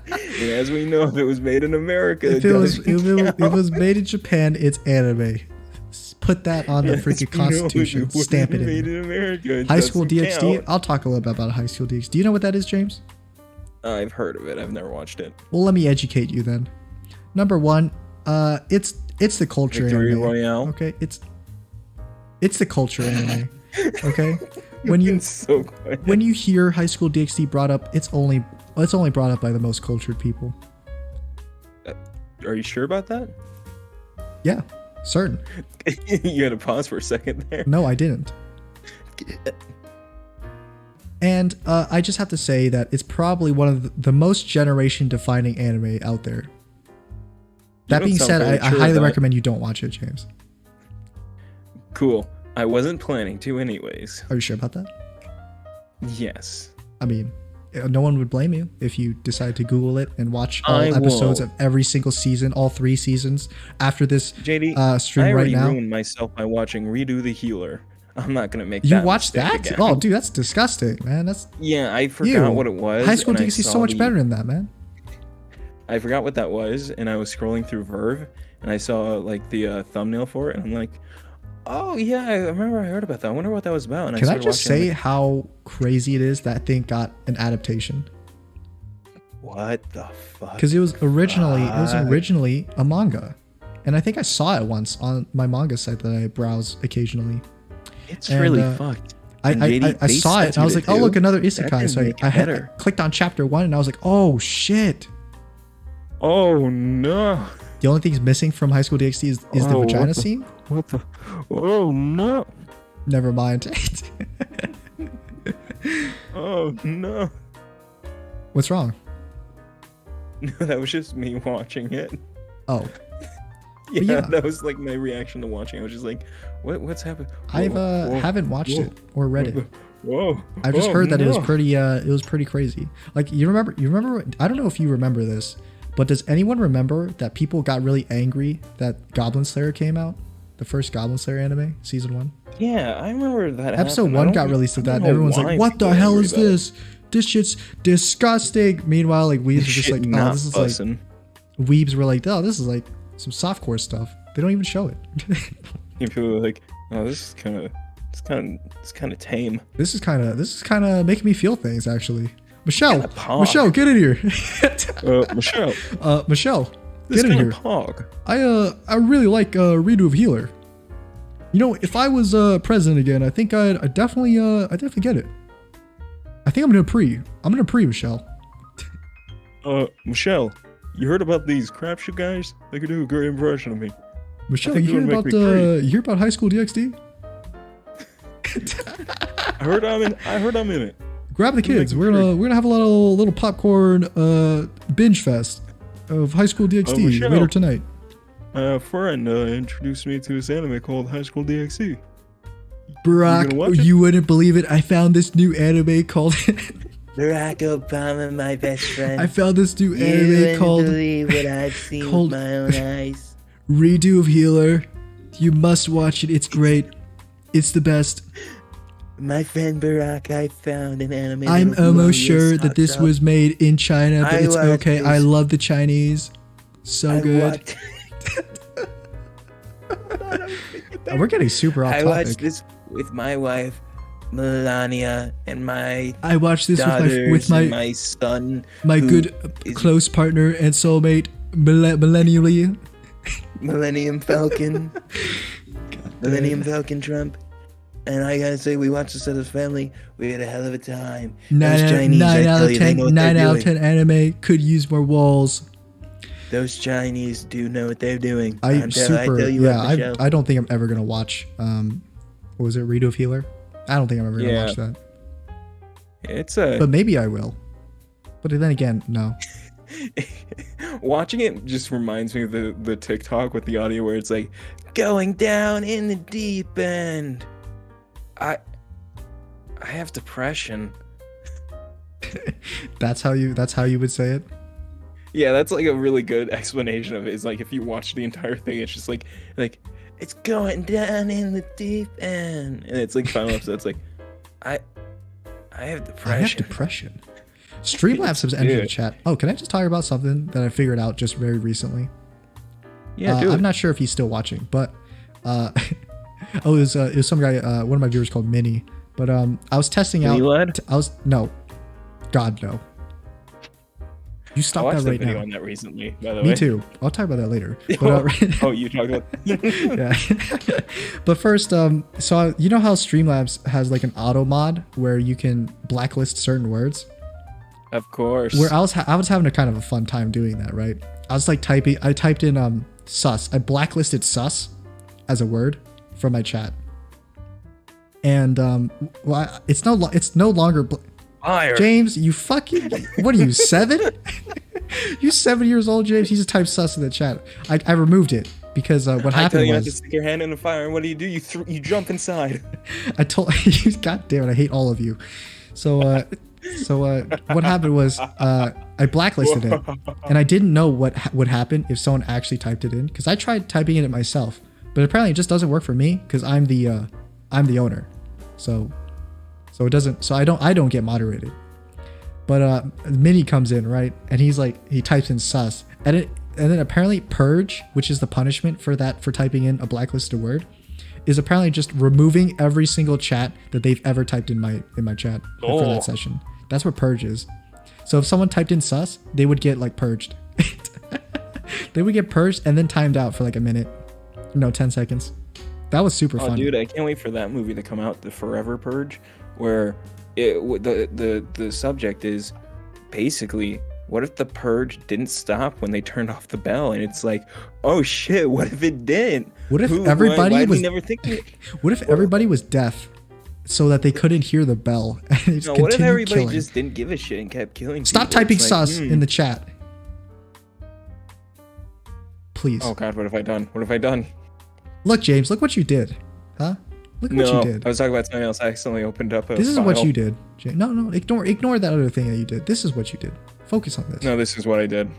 And as we know, if it was made in America, if it was made in Japan, it's anime. Put that on the freaking Constitution. Stamp it made in. in America. High School DxD. Count. I'll talk a little bit about High School DxD. Do you know what that is, James? I've heard of it. I've never watched it. Well, let me educate you then. Number one, it's the culture Victory anime. Royale. Okay, it's the culture anime. Okay, when you hear High School DxD brought up, it's only brought up by the most cultured people. Are you sure about that? Yeah, certain. You had to pause for a second there. No, I didn't. And I just have to say that it's probably one of the most generation-defining anime out there. That being said, I highly recommend you don't watch it, James. Cool. I wasn't planning to anyways. Are you sure about that? Yes. I mean, no one would blame you if you decide to Google it and watch all episodes of every single season, all 3 seasons after this JD, stream I right now. ruined myself by watching Redo the Healer. I'm not gonna make You that. watched mistake that? again. Oh, dude, that's disgusting, man. That's I forgot what it was. High School and I DxD is saw so much better than that, man. I forgot what that was, and I was scrolling through Verve, and I saw like the thumbnail for it, and I'm like, oh yeah, I remember I heard about that. I wonder what that was about. And Can I just say how crazy it is that thing got an adaptation? What the fuck? Because it was originally a manga, and I think I saw it once on my manga site that I browse occasionally. It's really fucked. I saw it and I was like, oh look, another isekai. So I clicked on chapter 1 and I was like, oh shit. Oh no. The only thing missing from High School DxD is the vagina scene. What the? Oh no. Never mind. Oh no. What's wrong? No, that was just me watching it. Oh. Yeah, that was like my reaction to watching. I was just like, what's happening? I haven't watched it or read it. Whoa. I've just heard that it was pretty crazy. Like you remember I don't know if you remember this, but does anyone remember that people got really angry that Goblin Slayer came out? The first Goblin Slayer anime, season 1? Yeah, I remember that. Episode 1 got released with that, and everyone's like, what the hell is this? This shit's disgusting. Meanwhile, like weebs were just like, oh, this is like weebs were like, oh, this is like some softcore stuff. They don't even show it. People were like, oh, this is kind of it's kind of tame. This is kind of making me feel things actually. Michelle, Pog. Michelle, get in here. Michelle, Michelle, this get in kind here. of pog. I really like Redo of Healer. You know, if I was president again, I think I'd definitely get it. I think I'm gonna pre Michelle. Michelle, you heard about these crapshoot guys? They could do a great impression of me. Michelle, think you you hear wanna about make me pre. you hear about High School DxD? I heard I'm in it. Grab the kids. Make me We're gonna have a little popcorn binge fest of High School DxD Michelle. later tonight. A friend introduced me to this anime called High School DxD. Barack, watch it? you wouldn't believe it. I found this new anime called. Barack Obama, my best friend. I found this new You anime wouldn't called believe what I've seen called- with my own eyes. Redo of Healer. You must watch it. It's great. It's the best. My friend Barack, I found an anime. I'm that'll blow almost your sure that socks this off. was made in China, but I it's watched okay. I this. love the Chinese. So I good. watched- We're getting super off I topic. watched this with my wife, Melania, and my I watched this daughters with and my my son, my who good is close partner and soulmate millennially. Millennium Falcon, Millennium Falcon Trump. And I gotta say, we watched this as a family. We had a hell of a time. Those Chinese, I Nine out tell of you, they 10, know what 9 they're out of doing. 10 anime could use more walls. Those Chinese do know what they're doing. I I tell you what, Michelle. I don't think I'm ever gonna watch what was it, Redo of Healer? I don't think I'm ever gonna Yeah. watch that. It's a But maybe I will. But then again, no. watching it just reminds me of the TikTok with the audio where it's like, Going down in the deep end. I have depression. That's how you would say it. Yeah, that's like a really good explanation of it. It's like if you watch the entire thing, it's just like It's going down in the deep end. and it's like final episode. It's like I have depression. I have depression. Streamlabs has entered the chat. Oh, can I just talk about something that I figured out just very recently? Yeah, dude. I'm not sure if he's still watching, but it was some guy, one of my viewers called Minnie. But I was testing out. No, God no. You I stop watched that a right video now. on that recently, by the way. Me too. I'll talk about that later. But, Oh, you talked about yeah. But first, so you know how Streamlabs has like an auto mod where you can blacklist certain words? Of course. Where I was having a kind of a fun time doing that, right? I was like I typed in sus. I blacklisted sus as a word from my chat. And it's no longer Fire. James, you fucking what are you, 7? You 7 years old, James? You just typed sus in the chat. I removed it because what I tell happened you not to was stick your hand in the fire, and what do? You jump inside. I told you, God damn it, I hate all of you. So what happened was I blacklisted it, and I didn't know what would happen if someone actually typed it in, because I tried typing it myself, but apparently it just doesn't work for me because I'm the owner, so it doesn't. So I don't get moderated. But Minnie comes in, right, and he types in sus, and then apparently Purge, which is the punishment for typing in a blacklisted word, is apparently just removing every single chat that they've ever typed in my chat for that session. That's what Purge is. So if someone typed in sus, they would get like purged. They would get purged and then timed out for like a minute. 10 seconds. That was super fun. Dude, I can't wait for that movie to come out, The Forever Purge, where the subject is basically, what if the purge didn't stop when they turned off the bell? And it's like, oh shit, what if it didn't? What if everybody why did was we never think of it? What if everybody was deaf so that they couldn't hear the bell and they just No, what if continued everybody killing? just didn't give a shit and kept killing Stop people? typing It's sus in the chat. Please. Oh god, what have I done? What have I done? Look, James, look what you did. Huh? Look what you did. I was talking about something else. I accidentally opened up a This is what file. you did. No, ignore that other thing that you did. This is what you did. Focus on this. No, this is what I did.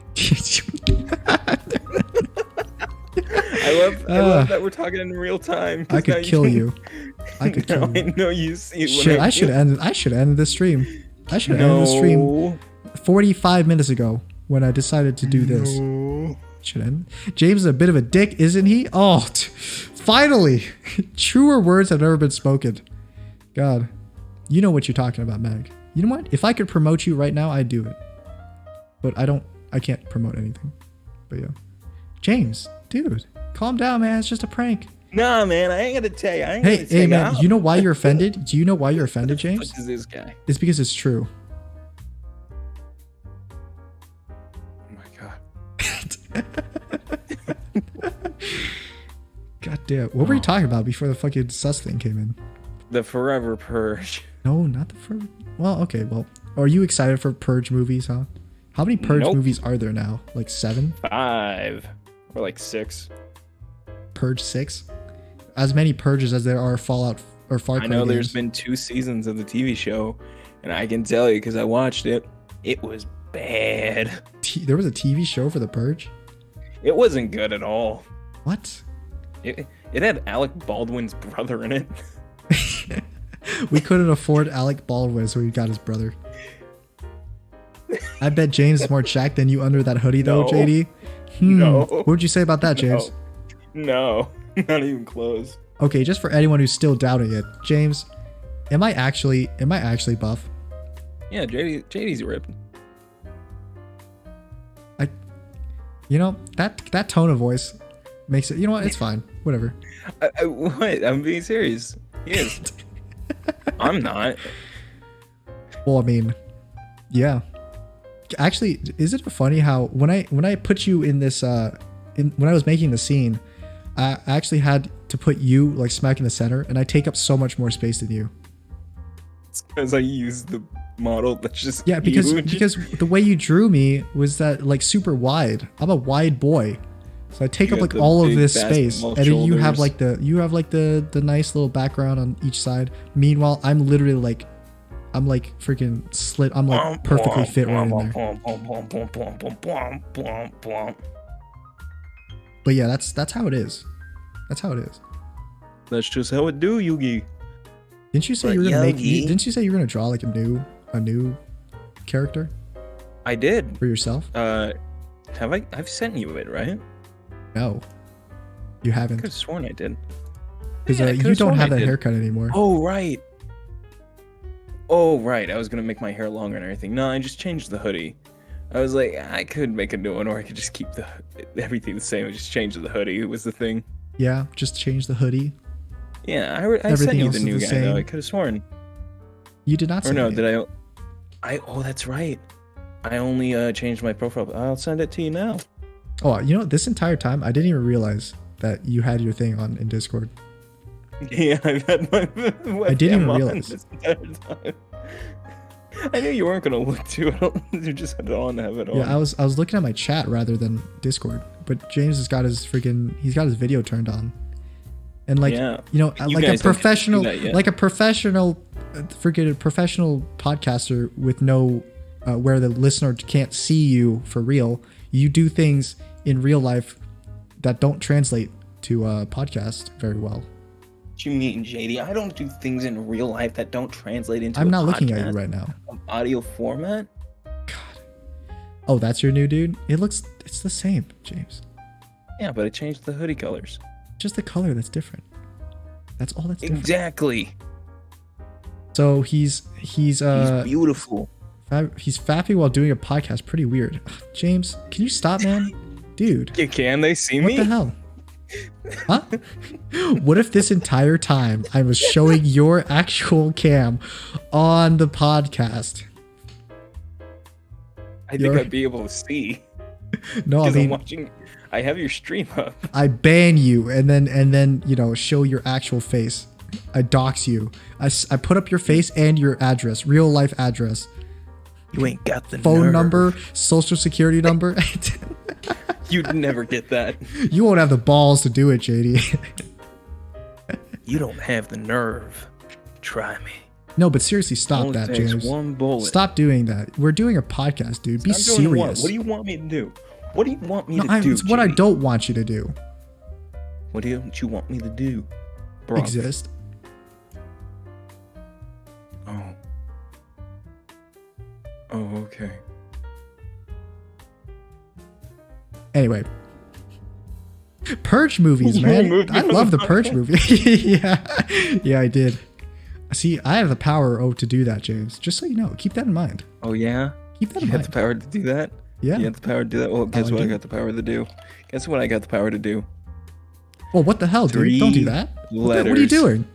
I love that we're talking in real time. I could kill you. I could kill I you. know you see. Shit, I should end this stream. I should end the stream 45 minutes ago when I decided to do this. Should end. James is a bit of a dick, isn't he? Oh, finally. Truer words have never been spoken. God. You know what you're talking about, Meg. You know what? If I could promote you right now, I'd do it. But I can't promote anything. But yeah. James, dude, calm down, man. It's just a prank. Nah, man, I ain't gonna tell you. Hey, man, you know why you're offended? Do you know why you're offended, James? What is this guy? It's because it's true. Oh my god. God damn. What were you talking about before the fucking sus thing came in? The Forever Purge. No, not the first. Well, okay. Well, are you excited for Purge movies, huh? How many Purge movies are there now? Like 7? 5 or like 6. Purge 6? As many Purges as there are Fallout or Far Cry I know games. there's been 2 seasons of the TV show, and I can tell you because I watched it. It was bad. There was a TV show for the Purge? It wasn't good at all. What? It had Alec Baldwin's brother in it. We couldn't afford Alec Baldwin, so we got his brother. I bet James is more jacked than you under that hoodie, though, No. JD. No. What would you say about that, James? No, not even close. Okay, just for anyone who's still doubting it, James, am I actually buff? Yeah, JD's ripped. You know, that tone of voice makes it. You know what? It's fine. Whatever. What? I'm being serious. He is. I'm not. Well, I mean, yeah. Actually, is it funny how when I put you in this when I was making the scene, I actually had to put you like smack in the center, and I take up so much more space than you. It's because I used the model that's just because huge. the way you drew me was that like super wide. I'm a wide boy, so I take You up got like the all of big this space, basketball and then you have shoulders. like the nice little background on each side. Meanwhile, I'm literally like. I'm like freaking slit. I'm like perfectly fit right in there. But yeah, that's how it is. That's how it is. That's just how it do, Yugi. Didn't you say But you were gonna Yogi- Didn't you say you were gonna draw like a new character I did. for yourself? Have I? I've sent you it, right? No, you I haven't, could have sworn I did. because Yeah, I you could've don't sworn have I that did. haircut anymore. Oh right. Oh right. I was gonna make my hair longer and everything. No, I just changed the hoodie. I was like, I could make a new one, or I could just keep everything the same. I just changed the hoodie. It was the thing. Yeah, just change the hoodie. Yeah, I sent Everything you else the is new the guy though. same. I could have sworn. You did not Or say no, it. did I? Oh, that's right. I only changed my profile. I'll send it to you now. Oh, you know, this entire time I didn't even realize that you had your thing on in Discord. Yeah, I've had my webcam I didn't even on realize. this entire time. I knew you weren't gonna look to it. You just had it on to have it on. Yeah, I was looking at my chat rather than Discord. But James has got his he's got his video turned on. And like, Yeah. you know, You like a guys don't professional, do that yet. like a professional podcaster with no, where the listener can't see you for real. You do things in real life that don't translate to a podcast very well. What you mean, JD? I don't do things in real life that don't translate into. I'm a not looking at you podcast right now. of audio format. God. Oh, that's your new dude? It's the same, James. Yeah, but I changed the hoodie colors. Just the color that's different. That's all that's different. Exactly. So he's He's beautiful. he's fapping while doing a podcast. Pretty weird. James, can you stop, man? Dude, Can they see what me? the hell? Huh? What if this entire time I was showing your actual cam on the podcast? I think You're- I'd be able to see. No, I Because I'm mean, watching. I have your stream up. I ban you and then you know, show your actual face. I dox you. I put up your face and your address, real life address, You ain't got the phone nerve. number, social security number. You'd never get that. You won't have the balls to do it, JD. You don't have the nerve. Try me. No, but seriously, stop Only that, takes James. one bullet. Stop doing that. We're doing a podcast, dude. Be I'm doing what? serious. What do you want me to do? What do you want me No, to do? it's what I JD? don't want you to do. What don't you want me to do? Bro. Exist. Oh. Oh, okay. Anyway, Purge movies, man. Movie. I love the Purge movie. Yeah, I did. See, I have the power to do that, James. Just so you know, keep that in mind. Oh yeah, Keep that you in have mind. the power to do that. Yeah. You have the power to do that. Well, guess I what I do. got the power to do. Guess what I got the power to do. Well, what the hell, dude? 3 Don't do that. What are you letters. doing?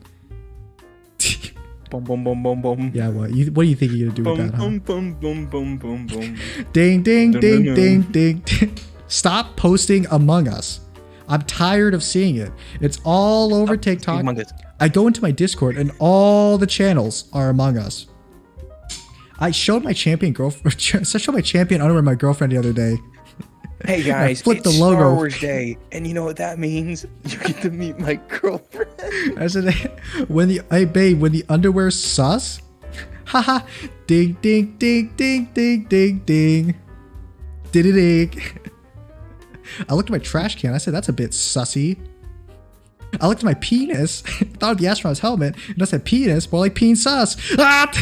Boom, boom, boom, boom, boom. Yeah, what? What do you think you're gonna do with Boom, that, huh? boom, boom, boom, boom, boom, boom. Ding, ding, Dun, ding, dun, ding, dun. ding, ding. Stop posting Among Us. I'm tired of seeing it. It's all over TikTok. Among Us. I go into my Discord and all the channels are Among Us. I showed my champion girlfriend. I showed my champion underwear to my girlfriend the other day. Hey guys, flipped it's the logo. Star Wars Day, and you know what that means? You get to meet my girlfriend. I said, hey babe, when the underwear's sus, haha, ding, ding, ding, ding, ding, ding, ding, ding, ding. I looked at my trash can. I said, that's a bit sussy. I looked at my penis, thought of the astronaut's helmet, and I said, penis, more like peen sus. Ah!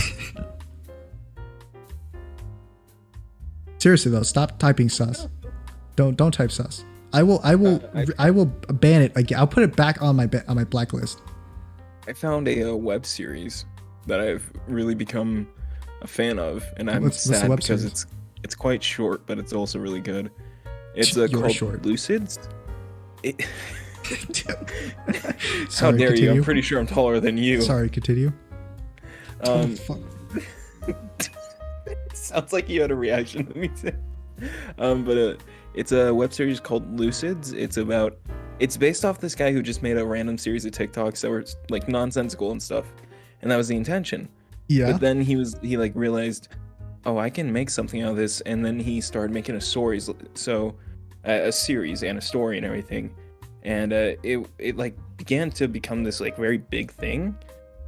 Seriously though, stop typing sus. Don't type sus. I will ban it again. I'll put it back on my blacklist. I found a web series that I've really become a fan of, and I'm What's the sad web because series? it's quite short, but it's also really good. It's You're called short. Lucids. It, how Sorry, dare you? continue. I'm pretty sure I'm taller than you. Sorry, continue. Fuck. Sounds like you had a reaction to me too. But it's a web series called Lucids. It's based off this guy who just made a random series of TikToks that were like nonsensical and stuff, and that was the intention. Yeah. But then he like realized, oh, I can make something out of this, and then he started making a series and a story and everything, and it like began to become this like very big thing.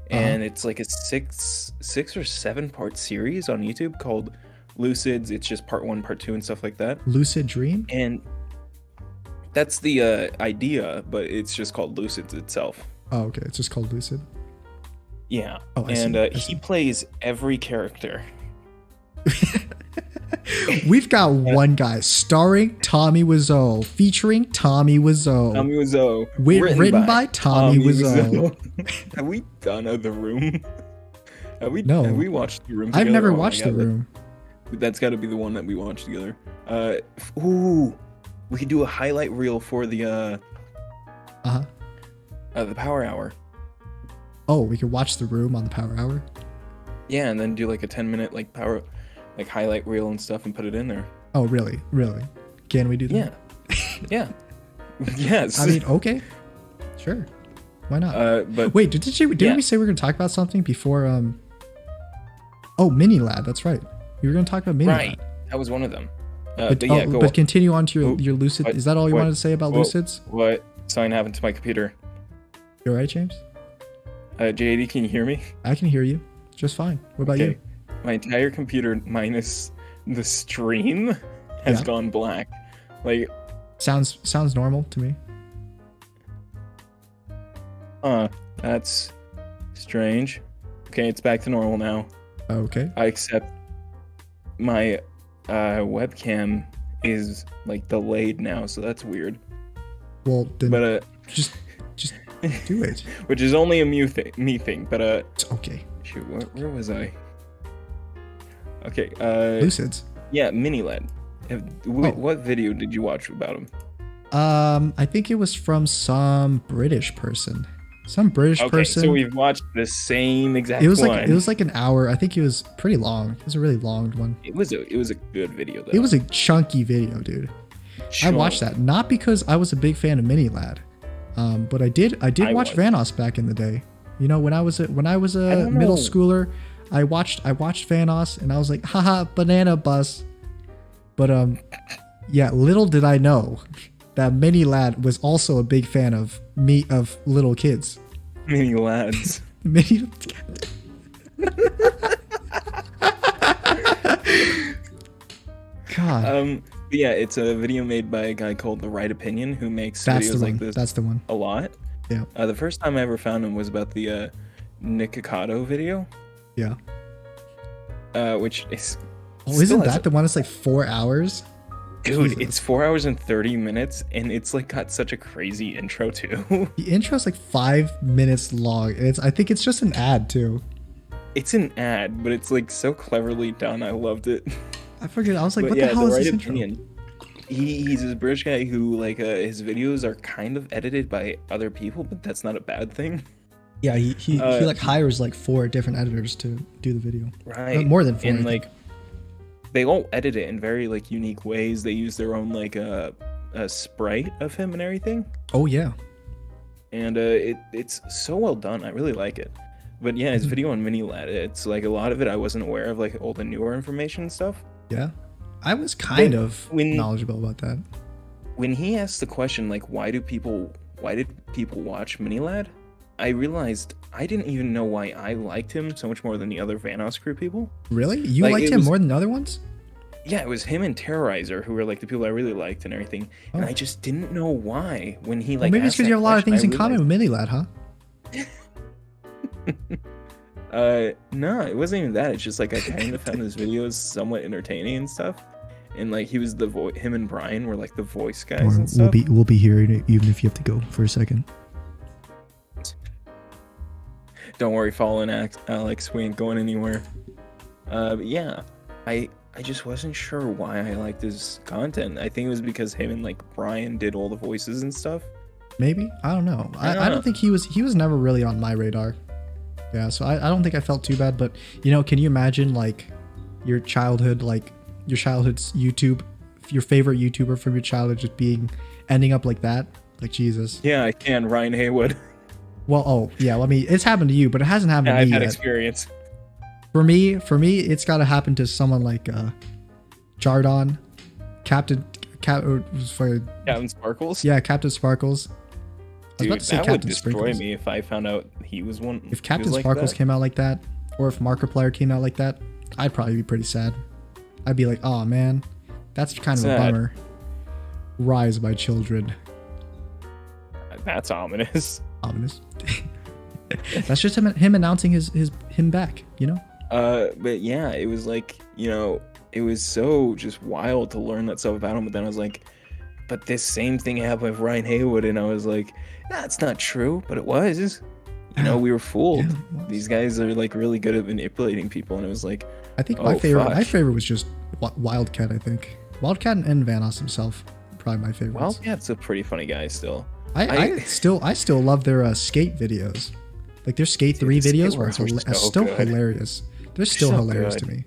And it's like a 6 or 7 part series on YouTube called Lucids. It's just part 1, part 2, and stuff like that. Lucid Dream? And that's the idea, but it's just called Lucids itself. Oh, okay. It's just called Lucid. Yeah. Oh, I and see, I he see. plays every character. We've got one guy starring Tommy Wiseau, featuring Tommy Wiseau. Tommy Wiseau. Written by Tommy Wiseau. Have we done The Room? No. Have we watched The Room I've together? never Oh my watched God, The Room. That's got to be the one that we watched together. We could do a highlight reel for the Power Hour. Oh, we could watch The Room on the Power Hour? Yeah, and then do like a 10-minute like highlight reel and stuff and put it in there. Oh, really? Really? Can we do that? Yeah. Yes. I mean, okay. Sure. Why not? But Wait, didn't we say we were going to talk about something before? Oh, Mini Lad. That's right. We were going to talk about Mini right, Lad. that was one of them. But yeah, go on. continue on to your Lucid. What? Is that all you What? wanted to say about What? Lucids? What sign happened to my computer? You all right, James? JD, can you hear me? I can hear you just fine. What about you? My entire computer minus the stream has gone black. Like, Sounds normal to me. that's strange. Okay, it's back to normal now. Okay. I accept my webcam is like delayed now, so that's weird. Well, then But just do it. which is only a me thing. But It's okay. shoot, where was I? Okay, Lucids. yeah, Mini LED. What video did you watch about him? I think it was from some British person. Some British Okay, person. so we've watched the same exact It was one. like an hour. I think it was pretty long. It was a really long one. It was a good video though. It was a chunky video, dude. I watched that not because I was a big fan of Mini Lad, but I did watch was. Vanoss back in the day. You know, when I was a don't middle know. schooler, I watched Vanoss and I was like, haha, banana bus. But yeah, little did I know that Mini Lad was also a big fan of little kids. Mini lads. Mini. God. Yeah, it's a video made by a guy called The Right Opinion who makes That's videos the one. like this That's the one. a lot. Yeah. The first time I ever found him was about the Nikocado video, Yeah. which is. Oh, isn't still has that the one that's like 4 hours? Dude, Jesus. it's 4 hours and 30 minutes, and it's like got such a crazy intro too. The intro's like 5 minutes long. And I think it's just an ad too. It's an ad, but it's like so cleverly done. I loved it. I forget. I was like, But what yeah, the hell is right this intro? opinion. He's this British guy who like his videos are kind of edited by other people, but that's not a bad thing. Yeah, he like hires like 4 different editors to do the video. Right. More than 4. And like they all edit it in very like unique ways. They use their own like a sprite of him and everything. Oh yeah. And it's so well done. I really like it. But yeah, his video on Minilad, it's like a lot of it I wasn't aware of, like all the newer information and stuff. Yeah. I was kind But of when- knowledgeable about that. When he asked the question like why did people watch Minilad? I realized I didn't even know why I liked him so much more than the other Vanoss crew people. Really? You Like, liked it him was- more than the other ones? Yeah, it was him and Terrorizer who were like the people I really liked and everything. And Oh. I just didn't know why when he Well, like maybe it's asked because you that have a lot of question, things in I common with Minilad, huh? No, it wasn't even that. It's just like I kind of found his videos somewhat entertaining and stuff. And like he was the him and Brian were like the voice guys and stuff. we'll be here even if you have to go for a second. Don't worry, Fallen Alex, we ain't going anywhere. But yeah, I just wasn't sure why I liked his content. I think it was because him and like Brian did all the voices and stuff. Maybe, I don't know. I know. don't think he was never really on my radar. Yeah, so I don't think I felt too bad. But can you imagine like your childhood's YouTube, your favorite YouTuber from your childhood just ending up like that? Like Jesus. Yeah, I can. Ryan Haywood. Well, oh yeah. I mean, it's happened to you, but it hasn't happened Yeah, to I've me had yet. experience. For me, it's got to happen to someone like Jardon, Captain Sparkles. Yeah, Captain Sparkles. I was Dude, about to say that would Captain destroy Sprinkles. me if I found out he was one. If Captain Sparkles came out like that, or if Markiplier came out like that, I'd probably be pretty sad. I'd be like, oh man, that's kind of a Sad. bummer. Rise, my children. That's ominous. Ominous. That's just him announcing him back, But yeah, it was like, it was so just wild to learn that stuff about him. But then I was like, but this same thing happened with Ryan Haywood, and I was like, that's not true, but it was. We were fooled. Yeah, it was. These guys are like really good at manipulating people, and it was like, I think Oh, my favorite fuck. was just Wildcat. I think Wildcat and Vanoss himself, probably my favorites. Wildcat's a pretty funny guy still. I still love their skate videos. Like their Skate 3 the videos skate were ones were so still good. hilarious. They're still so hilarious good. to me.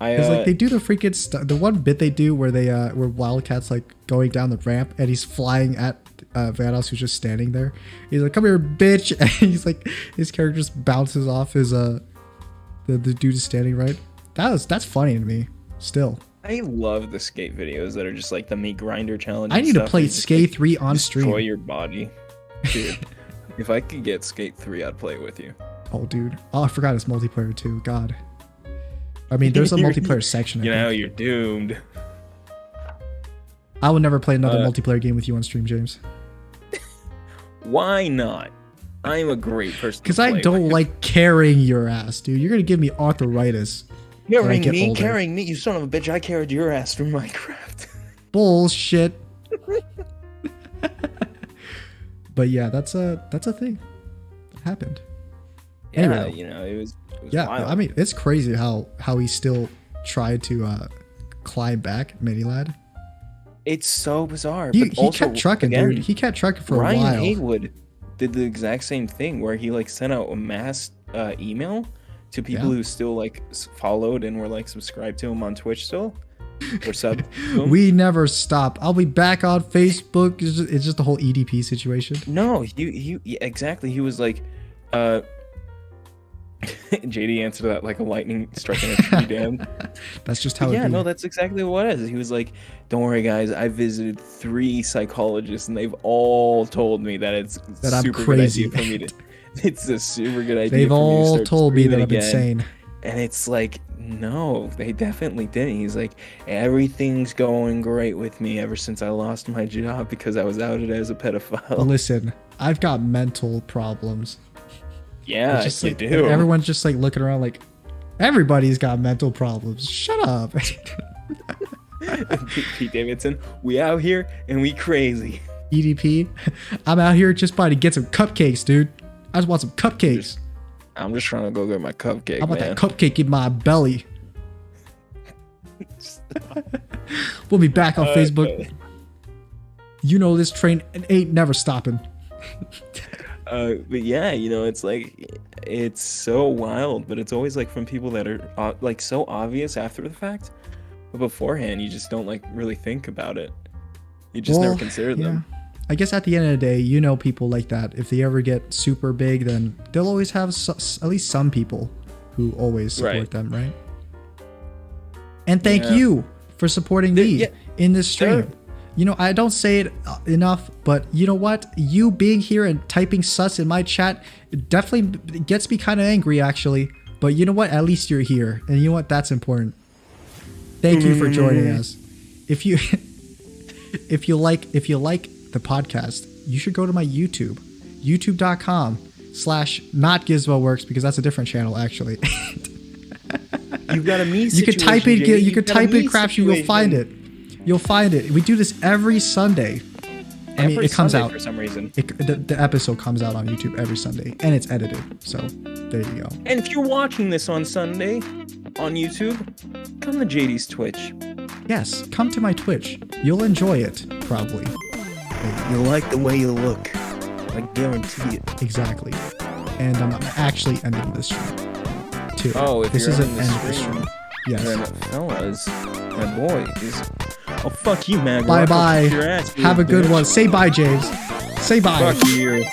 I Because like they do the freaking the one bit they do where where Wildcat's like going down the ramp and he's flying at Vanoss who's just standing there. He's like, "Come here, bitch!" And he's like, his character just bounces off his the dude is standing right. That's funny to me still. I love the skate videos that are just like the meat grinder challenge. I and need to stuff, play and just, Skate like, 3 on destroy stream. your body, dude. If I could get Skate 3, I'd play it with you. Oh, dude. Oh, I forgot it's multiplayer too. God. I mean, there's a multiplayer section. I think. You're doomed. I will never play another multiplayer game with you on stream, James. Why not? I'm a great person. Because I don't like carrying your ass, dude. You're gonna give me arthritis. when I get older. Carrying me, you son of a bitch! I carried your ass through Minecraft. Bullshit. But yeah, that's a thing. It happened. Yeah, Anyway. it was Yeah, wild. I mean, it's crazy how he still tried to climb back, Minilad. It's so bizarre. He but also, kept trucking, again, dude. He kept trucking for Ryan a while. Haywood did the exact same thing where he like sent out a mass email to people Yeah. who still like followed and were like subscribed to him on Twitch still or sub to him. We never stop. I'll be back on Facebook. It's just the whole EDP situation. No, he yeah, exactly. He was like, JD answered that like a lightning striking a tree down. That's just how. Yeah, it be. no, that's exactly what it is. He was like, "Don't worry, guys. I visited 3 psychologists, and they've all told me that it's That I'm super crazy. good idea for me to. It's a super good idea. They've for me to all start told me that streaming I'm again." insane. And it's like, no, they definitely didn't. He's like, everything's going great with me ever since I lost my job because I was outed as a pedophile. Listen, I've got mental problems. Yeah, It's just you like, do. Everyone's just like looking around like, everybody's got mental problems. Shut up. Pete Davidson, we out here and we crazy. EDP, I'm out here just by to get some cupcakes, dude. I just want some cupcakes. I'm just trying to go get my cupcake, How about man. that cupcake in my belly? We'll be back on Facebook. You know this train ain't never stopping. But yeah, you know, it's like, it's so wild, but it's always like from people that are like so obvious after the fact, but beforehand you just don't like really think about it. You just never consider them. I guess at the end of the day, you know, people like that, if they ever get super big, then they'll always have at least some people who always support them, right? And thank you for supporting me in this stream. You know, I don't say it enough, but you know what? You being here and typing sus in my chat definitely gets me kind of angry, actually. But you know what? At least you're here, and you know what? That's important. Thank you for joining us. If you like the podcast, you should go to my YouTube, youtube.com/notgizmoworks, because that's a different channel actually. You've got a me You could type in Crapshoot, you'll find it. You'll find it. We do this every Sunday. I mean, it comes out for some reason. The episode comes out on YouTube every Sunday, and it's edited. So there you go. And if you're watching this on Sunday on YouTube, come to JD's Twitch. Yes, come to my Twitch. You'll enjoy it, probably. You'll like the way you look. I guarantee it. Exactly. And I'm actually ending this stream too. Oh, if this you're is an ending end the of the stream, stream. Yes. then fellas and boys. Oh, fuck you, man. Bye bye. Have a good one. Say bye, James. Say bye. Fuck you.